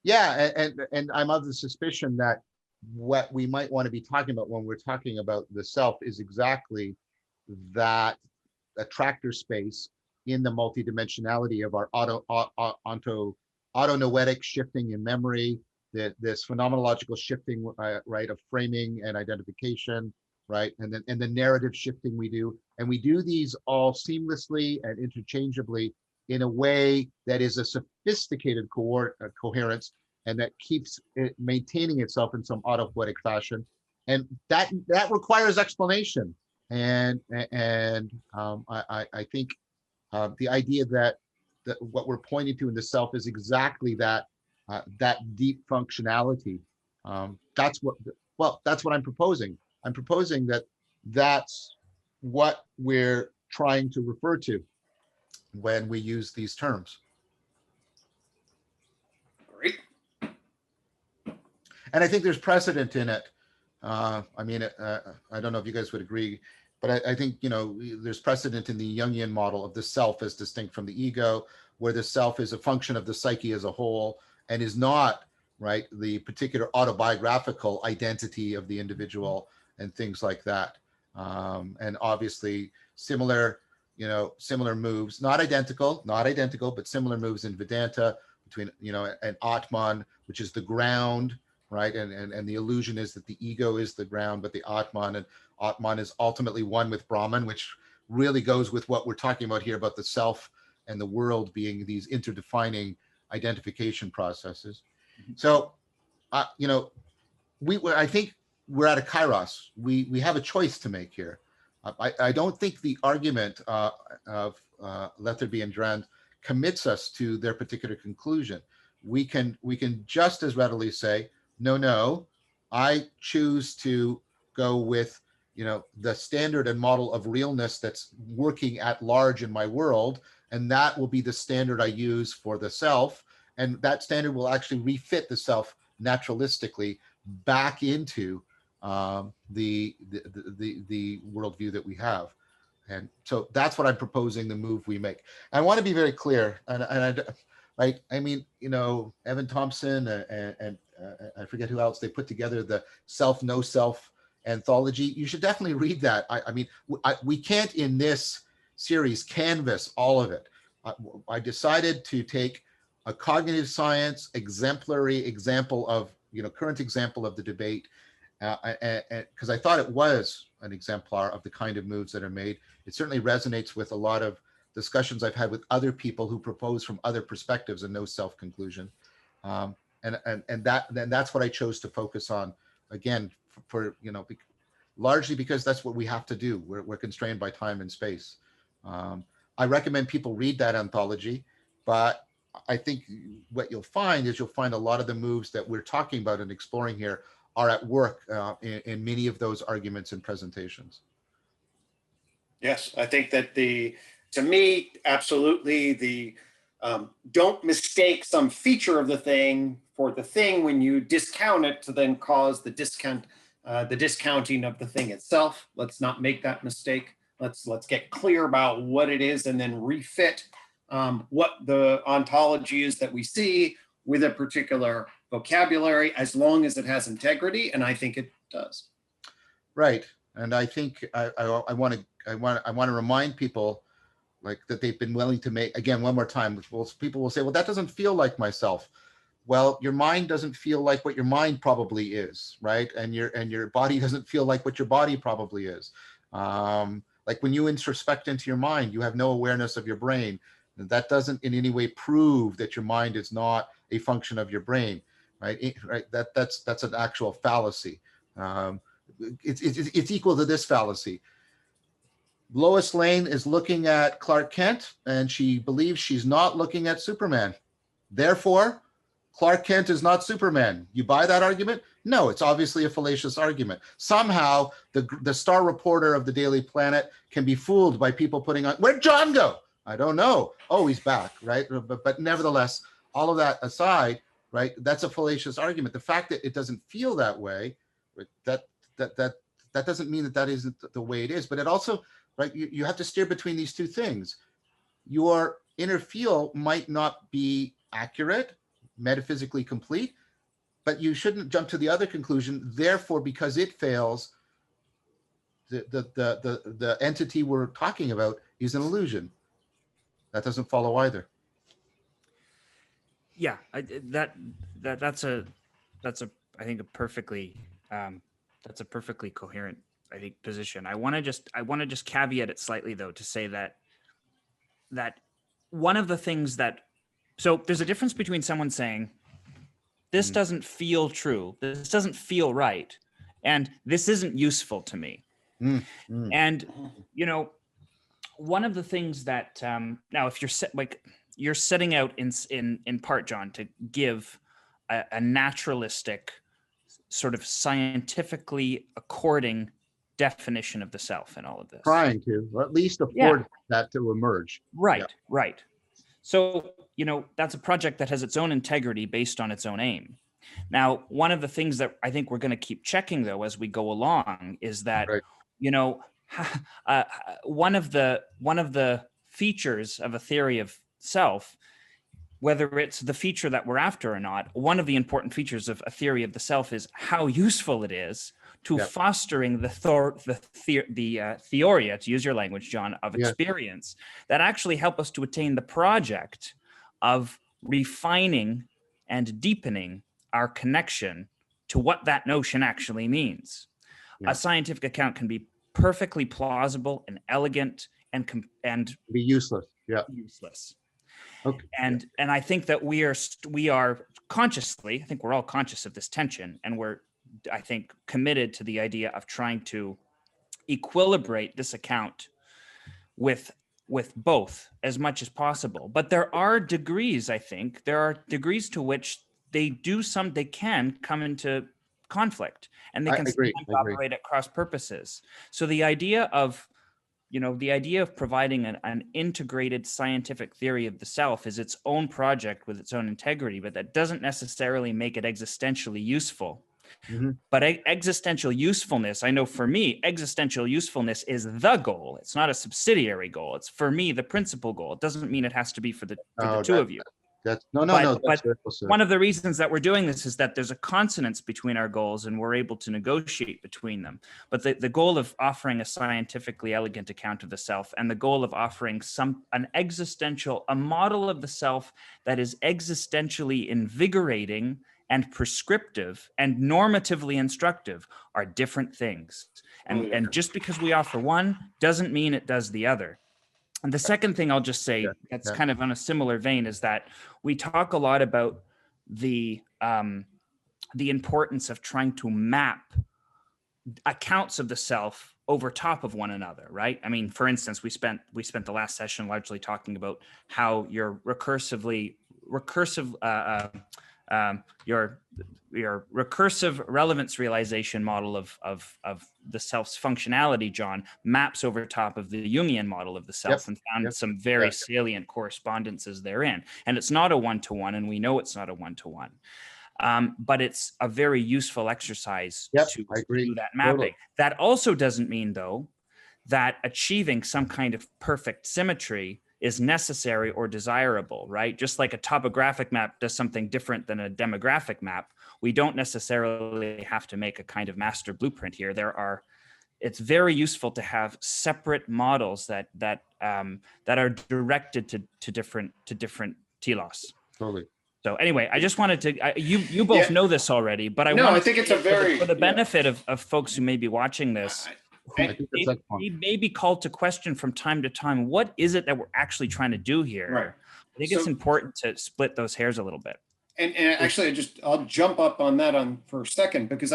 And I'm of the suspicion that what we might want to be talking about when we're talking about the self is exactly that attractor space in the multidimensionality of our autonoetic shifting in memory, this phenomenological shifting, right, of framing and identification, right, and the narrative shifting we do, and we do these all seamlessly and interchangeably in a way that is a sophisticated coherence, and that keeps it maintaining itself in some autopoietic fashion, and that requires explanation. And I think the idea that what we're pointing to in the self is exactly that deep functionality. That's what I'm proposing. I'm proposing that that's what we're trying to refer to when we use these terms. Great. And I think there's precedent in it. I don't know if you guys would agree, but I think, there's precedent in the Jungian model of the self as distinct from the ego, where the self is a function of the psyche as a whole and is not, right, the particular autobiographical identity of the individual and things like that. And obviously similar moves, not identical, but similar moves in Vedanta between, and Atman, which is the ground, right? And the illusion is that the ego is the ground, but the Atman, and Atman is ultimately one with Brahman, which really goes with what we're talking about here about the self and the world being these interdefining identification processes. So, I think we're at a kairos. We have a choice to make here. I don't think the argument of Letherby and Drand commits us to their particular conclusion. We can just as readily say, no, I choose to go with, the standard and model of realness that's working at large in my world, and that will be the standard I use for the self. and that standard will actually refit the self naturalistically back into the worldview that we have. And so that's what I'm proposing, the move we make. I want to be very clear, right? I mean, you know, Evan Thompson and I forget who else, they put together the Self, No Self anthology. You should definitely read that. I mean, we can't in this series canvas all of it. I decided to take a cognitive science exemplary example of, you know, current example of the debate, because I thought it was an exemplar of the kind of moves that are made. It certainly resonates with a lot of discussions I've had with other people who propose from other perspectives and no self-conclusion. And that's what I chose to focus on, again, for you know, largely because that's what we have to do. We're constrained by time and space. I recommend people read that anthology, but I think what you'll find is you'll find a lot of the moves that we're talking about and exploring here are at work in many of those arguments and presentations. Yes, I think that to me, absolutely, don't mistake some feature of the thing for the thing when you discount it to then cause the discounting of the thing itself. Let's not make that mistake. Let's get clear about what it is and then refit what the ontology is that we see with a particular vocabulary, as long as it has integrity, and I think it does. Right, and I think I want to remind people, like, that they've been willing to make, again, one more time. People will say, well, that doesn't feel like myself. Well, your mind doesn't feel like what your mind probably is, right? And your body doesn't feel like what your body probably is. Like when you introspect into your mind, you have no awareness of your brain. That doesn't in any way prove that your mind is not a function of your brain, right? That's an actual fallacy. It's equal to this fallacy. Lois Lane is looking at Clark Kent and she believes she's not looking at Superman. Therefore, Clark Kent is not Superman. You buy that argument? No, it's obviously a fallacious argument. Somehow, the star reporter of the Daily Planet can be fooled by people putting on, where'd John go? I don't know. Oh, he's back, right? But nevertheless, all of that aside, right, that's a fallacious argument. The fact that it doesn't feel that way, right, that doesn't mean that isn't the way it is. But it also, right, you have to steer between these two things. Your inner feel might not be accurate, metaphysically complete, but you shouldn't jump to the other conclusion. Therefore, because it fails, the entity we're talking about is an illusion. That doesn't follow either. Yeah, that's I think a perfectly that's a perfectly coherent, I think, position. I want to just caveat it slightly though, to say that one of the things that, so there's a difference between someone saying this doesn't feel true, this doesn't feel right, and this isn't useful to me. And you know, one of the things that now, if you're setting out in part, John, to give a naturalistic, sort of scientifically according definition of the self and all of this, Trying to, or at least afford that to emerge. Right, Yeah. right. So, you know, that's a project that has its own integrity based on its own aim. Now, one of the things that I think we're going to keep checking, though, as we go along, is that, Right. you know, one of the features of a theory of self, whether it's the feature that we're after or not, one of the important features of a theory of the self is how useful it is to fostering the theoria, to use your language, John, of experience that actually help us to attain the project of refining and deepening our connection to what that notion actually means. A scientific account can be perfectly plausible and elegant and Be useless. Yeah. useless. Okay. And I think that we are consciously, I think we're all conscious of this tension, and we're, I think, committed to the idea of trying to equilibrate this account with both as much as possible. But there are degrees, I think, to which they can come into conflict, and they can I agree. operate at cross purposes. So the idea of, the idea of providing an integrated scientific theory of the self is its own project with its own integrity, but that doesn't necessarily make it existentially useful. But existential usefulness, I know for me, existential usefulness is the goal. It's not a subsidiary goal. It's for me, the principal goal. It doesn't mean it has to be for the two of you. That's But very well said. one of the reasons that we're doing this is that there's a consonance between our goals and we're able to negotiate between them. But the goal of offering a scientifically elegant account of the self and the goal of offering a model of the self that is existentially invigorating and prescriptive and normatively instructive are different things. And just because we offer one doesn't mean it does the other. And the second thing I'll just say that's kind of on a similar vein is that we talk a lot about the importance of trying to map accounts of the self over top of one another, right? I mean, for instance, we spent the last session largely talking about how your your recursive relevance realization model of the self's functionality, John, maps over top of the Jungian model of the self and found some very salient correspondences therein. And it's not a one-to-one, and we know it's not a one-to-one. But it's a very useful exercise to do that mapping. Totally. That also doesn't mean, though, that achieving some kind of perfect symmetry is necessary or desirable, right? Just like a topographic map does something different than a demographic map, we don't necessarily have to make a kind of master blueprint here. It's very useful to have separate models that are directed to different telos. Totally. So anyway, I just wanted to, you both know this already, but I think it's for the benefit of folks who may be watching this, he may be called to question from time to time, what is it that we're actually trying to do here? Right. I think it's important to split those hairs a little bit. And actually, I'll jump up on that for a second, because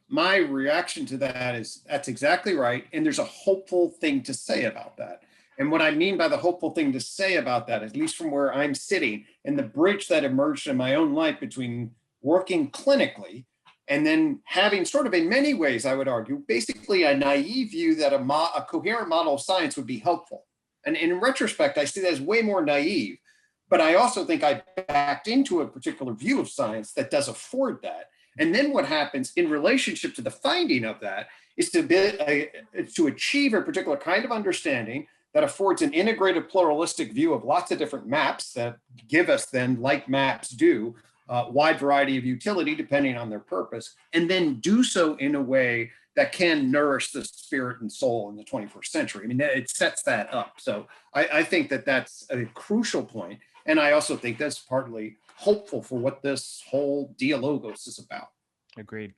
my reaction to that is that's exactly right. And there's a hopeful thing to say about that. And what I mean by the hopeful thing to say about that, at least from where I'm sitting, and the bridge that emerged in my own life between working clinically and then having sort of, in many ways, I would argue, basically a naive view that a coherent model of science would be helpful. And in retrospect, I see that as way more naive. But I also think I backed into a particular view of science that does afford that. And then what happens in relationship to the finding of that is to achieve a particular kind of understanding that affords an integrated pluralistic view of lots of different maps that give us then, like maps do, wide variety of utility depending on their purpose, and then do so in a way that can nourish the spirit and soul in the 21st century. I mean, it sets that up. So I think that that's a crucial point. And I also think that's partly hopeful for what this whole dialogos is about. Agreed.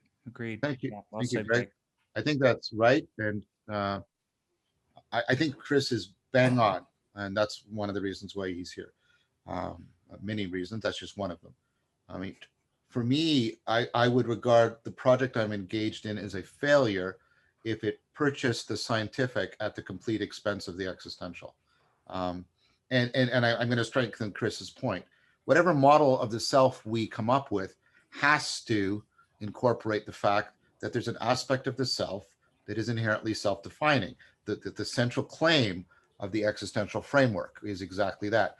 Thank you. Yeah, Thank you, Greg. I think that's right. And I think Chris is bang on. And that's one of the reasons why he's here. Many reasons. That's just one of them. I mean, for me, I would regard the project I'm engaged in as a failure if it purchased the scientific at the complete expense of the existential. And I'm going to strengthen Chris's point. Whatever model of the self we come up with has to incorporate the fact that there's an aspect of the self that is inherently self-defining. The central claim of the existential framework is exactly that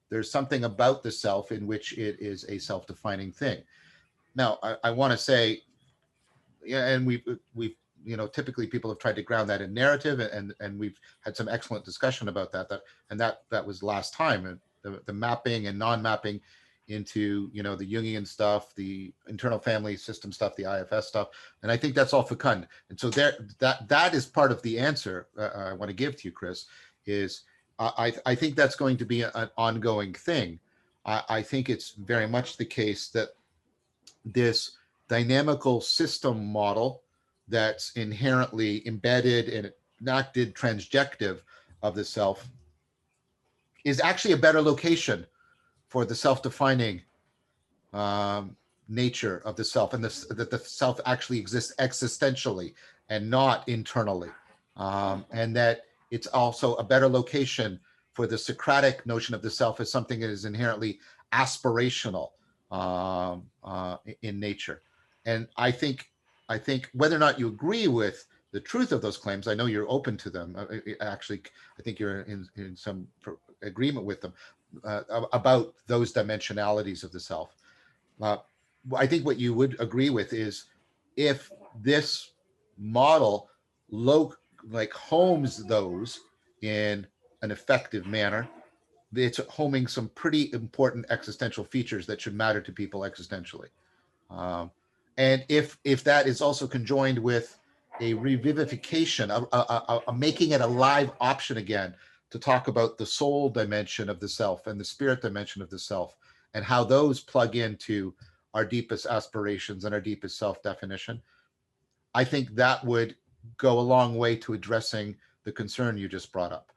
there's something about the self in which it is a self-defining thing. Now, I want to say, and we've typically people have tried to ground that in narrative, and we've had some excellent discussion about that was last time, and the mapping and non-mapping into the Jungian stuff, the internal family system stuff, the IFS stuff, and I think that's all fecund. And so that is part of the answer I want to give to you, Chris, is I think that's going to be an ongoing thing. I think it's very much the case that this dynamical system model that's inherently embedded and enacted transjective of the self is actually a better location for the self-defining nature of the self, and that the self actually exists existentially and not internally, and that it's also a better location for the Socratic notion of the self as something that is inherently aspirational in nature. And I think whether or not you agree with the truth of those claims. I know you're open to them. Actually, I think you're in some agreement with them about those dimensionalities of the self. I think what you would agree with is if this model homes those in an effective manner, it's homing some pretty important existential features that should matter to people existentially. And if that is also conjoined with a revivification, a making it a live option again to talk about the soul dimension of the self and the spirit dimension of the self, and how those plug into our deepest aspirations and our deepest self-definition, I think that would go a long way to addressing the concern you just brought up.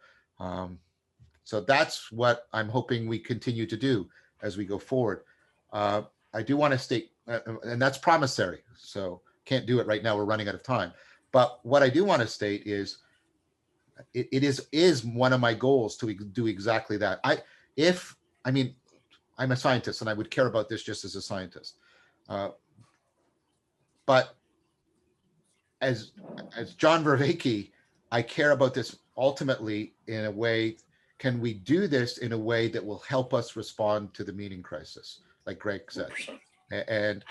So that's what I'm hoping we continue to do as we go forward. I do want to state, and that's promissory, so can't do it right now, we're running out of time. But what I do want to state is, it is one of my goals to do exactly that. I mean, I'm a scientist and I would care about this just as a scientist. But as John Vervaeke, I care about this ultimately in a way, can we do this in a way that will help us respond to the meaning crisis, like Greg said? 100%. And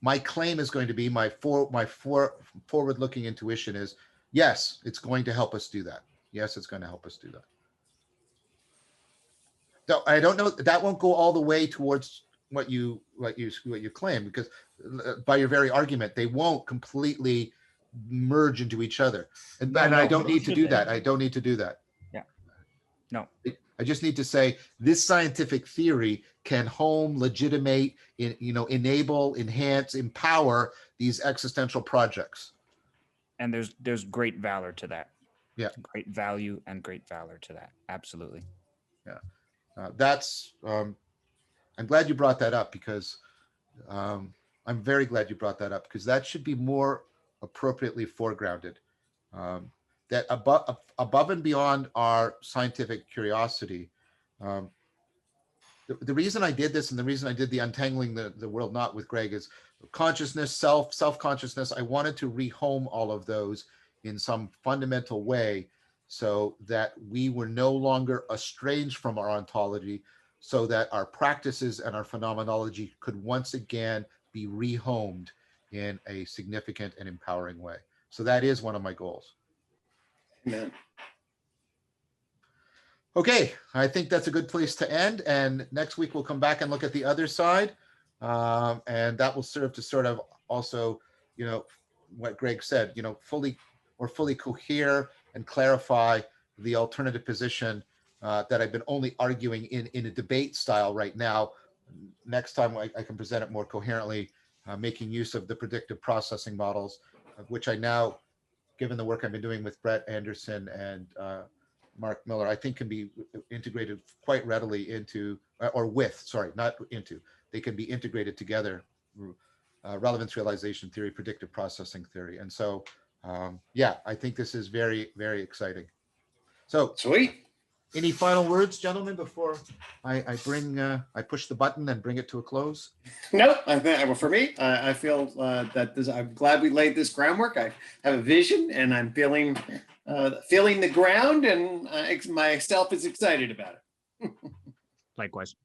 my claim is going to be, my forward-looking intuition is, yes, it's going to help us do that. Yes, it's going to help us do that. So I don't know, that won't go all the way towards what you claim, because by your very argument, they won't completely merge into each other. And I don't need to do that. I don't need to do that. Yeah. No. I just need to say this scientific theory can home, legitimate, enable, enhance, empower these existential projects. And there's great valor to that. Yeah. Great value and great valor to that. Absolutely. Yeah. That's, I'm glad you brought that up, because I'm very glad you brought that up, because that should be more appropriately foregrounded. That above and beyond our scientific curiosity, the reason I did this and the reason I did the Untangling the World Knot with Greg is consciousness, self-consciousness. I wanted to rehome all of those in some fundamental way so that we were no longer estranged from our ontology, so that our practices and our phenomenology could once again be rehomed in a significant and empowering way. So that is one of my goals. Amen. Okay, I think that's a good place to end. And next week we'll come back and look at the other side. And that will serve to sort of also, what Greg said, fully cohere and clarify the alternative position that I've been only arguing in a debate style right now. Next time I can present it more coherently, making use of the predictive processing models, which I now, given the work I've been doing with Brett Anderson and Mark Miller, I think can be integrated quite readily into, they can be integrated together, relevance realization theory, predictive processing theory. And so, yeah, I think this is very, very exciting. So sweet. Any final words, gentlemen, before I push the button and bring it to a close? No, for me, I feel that I'm glad we laid this groundwork. I have a vision, and I'm feeling the ground, and myself is excited about it. Likewise.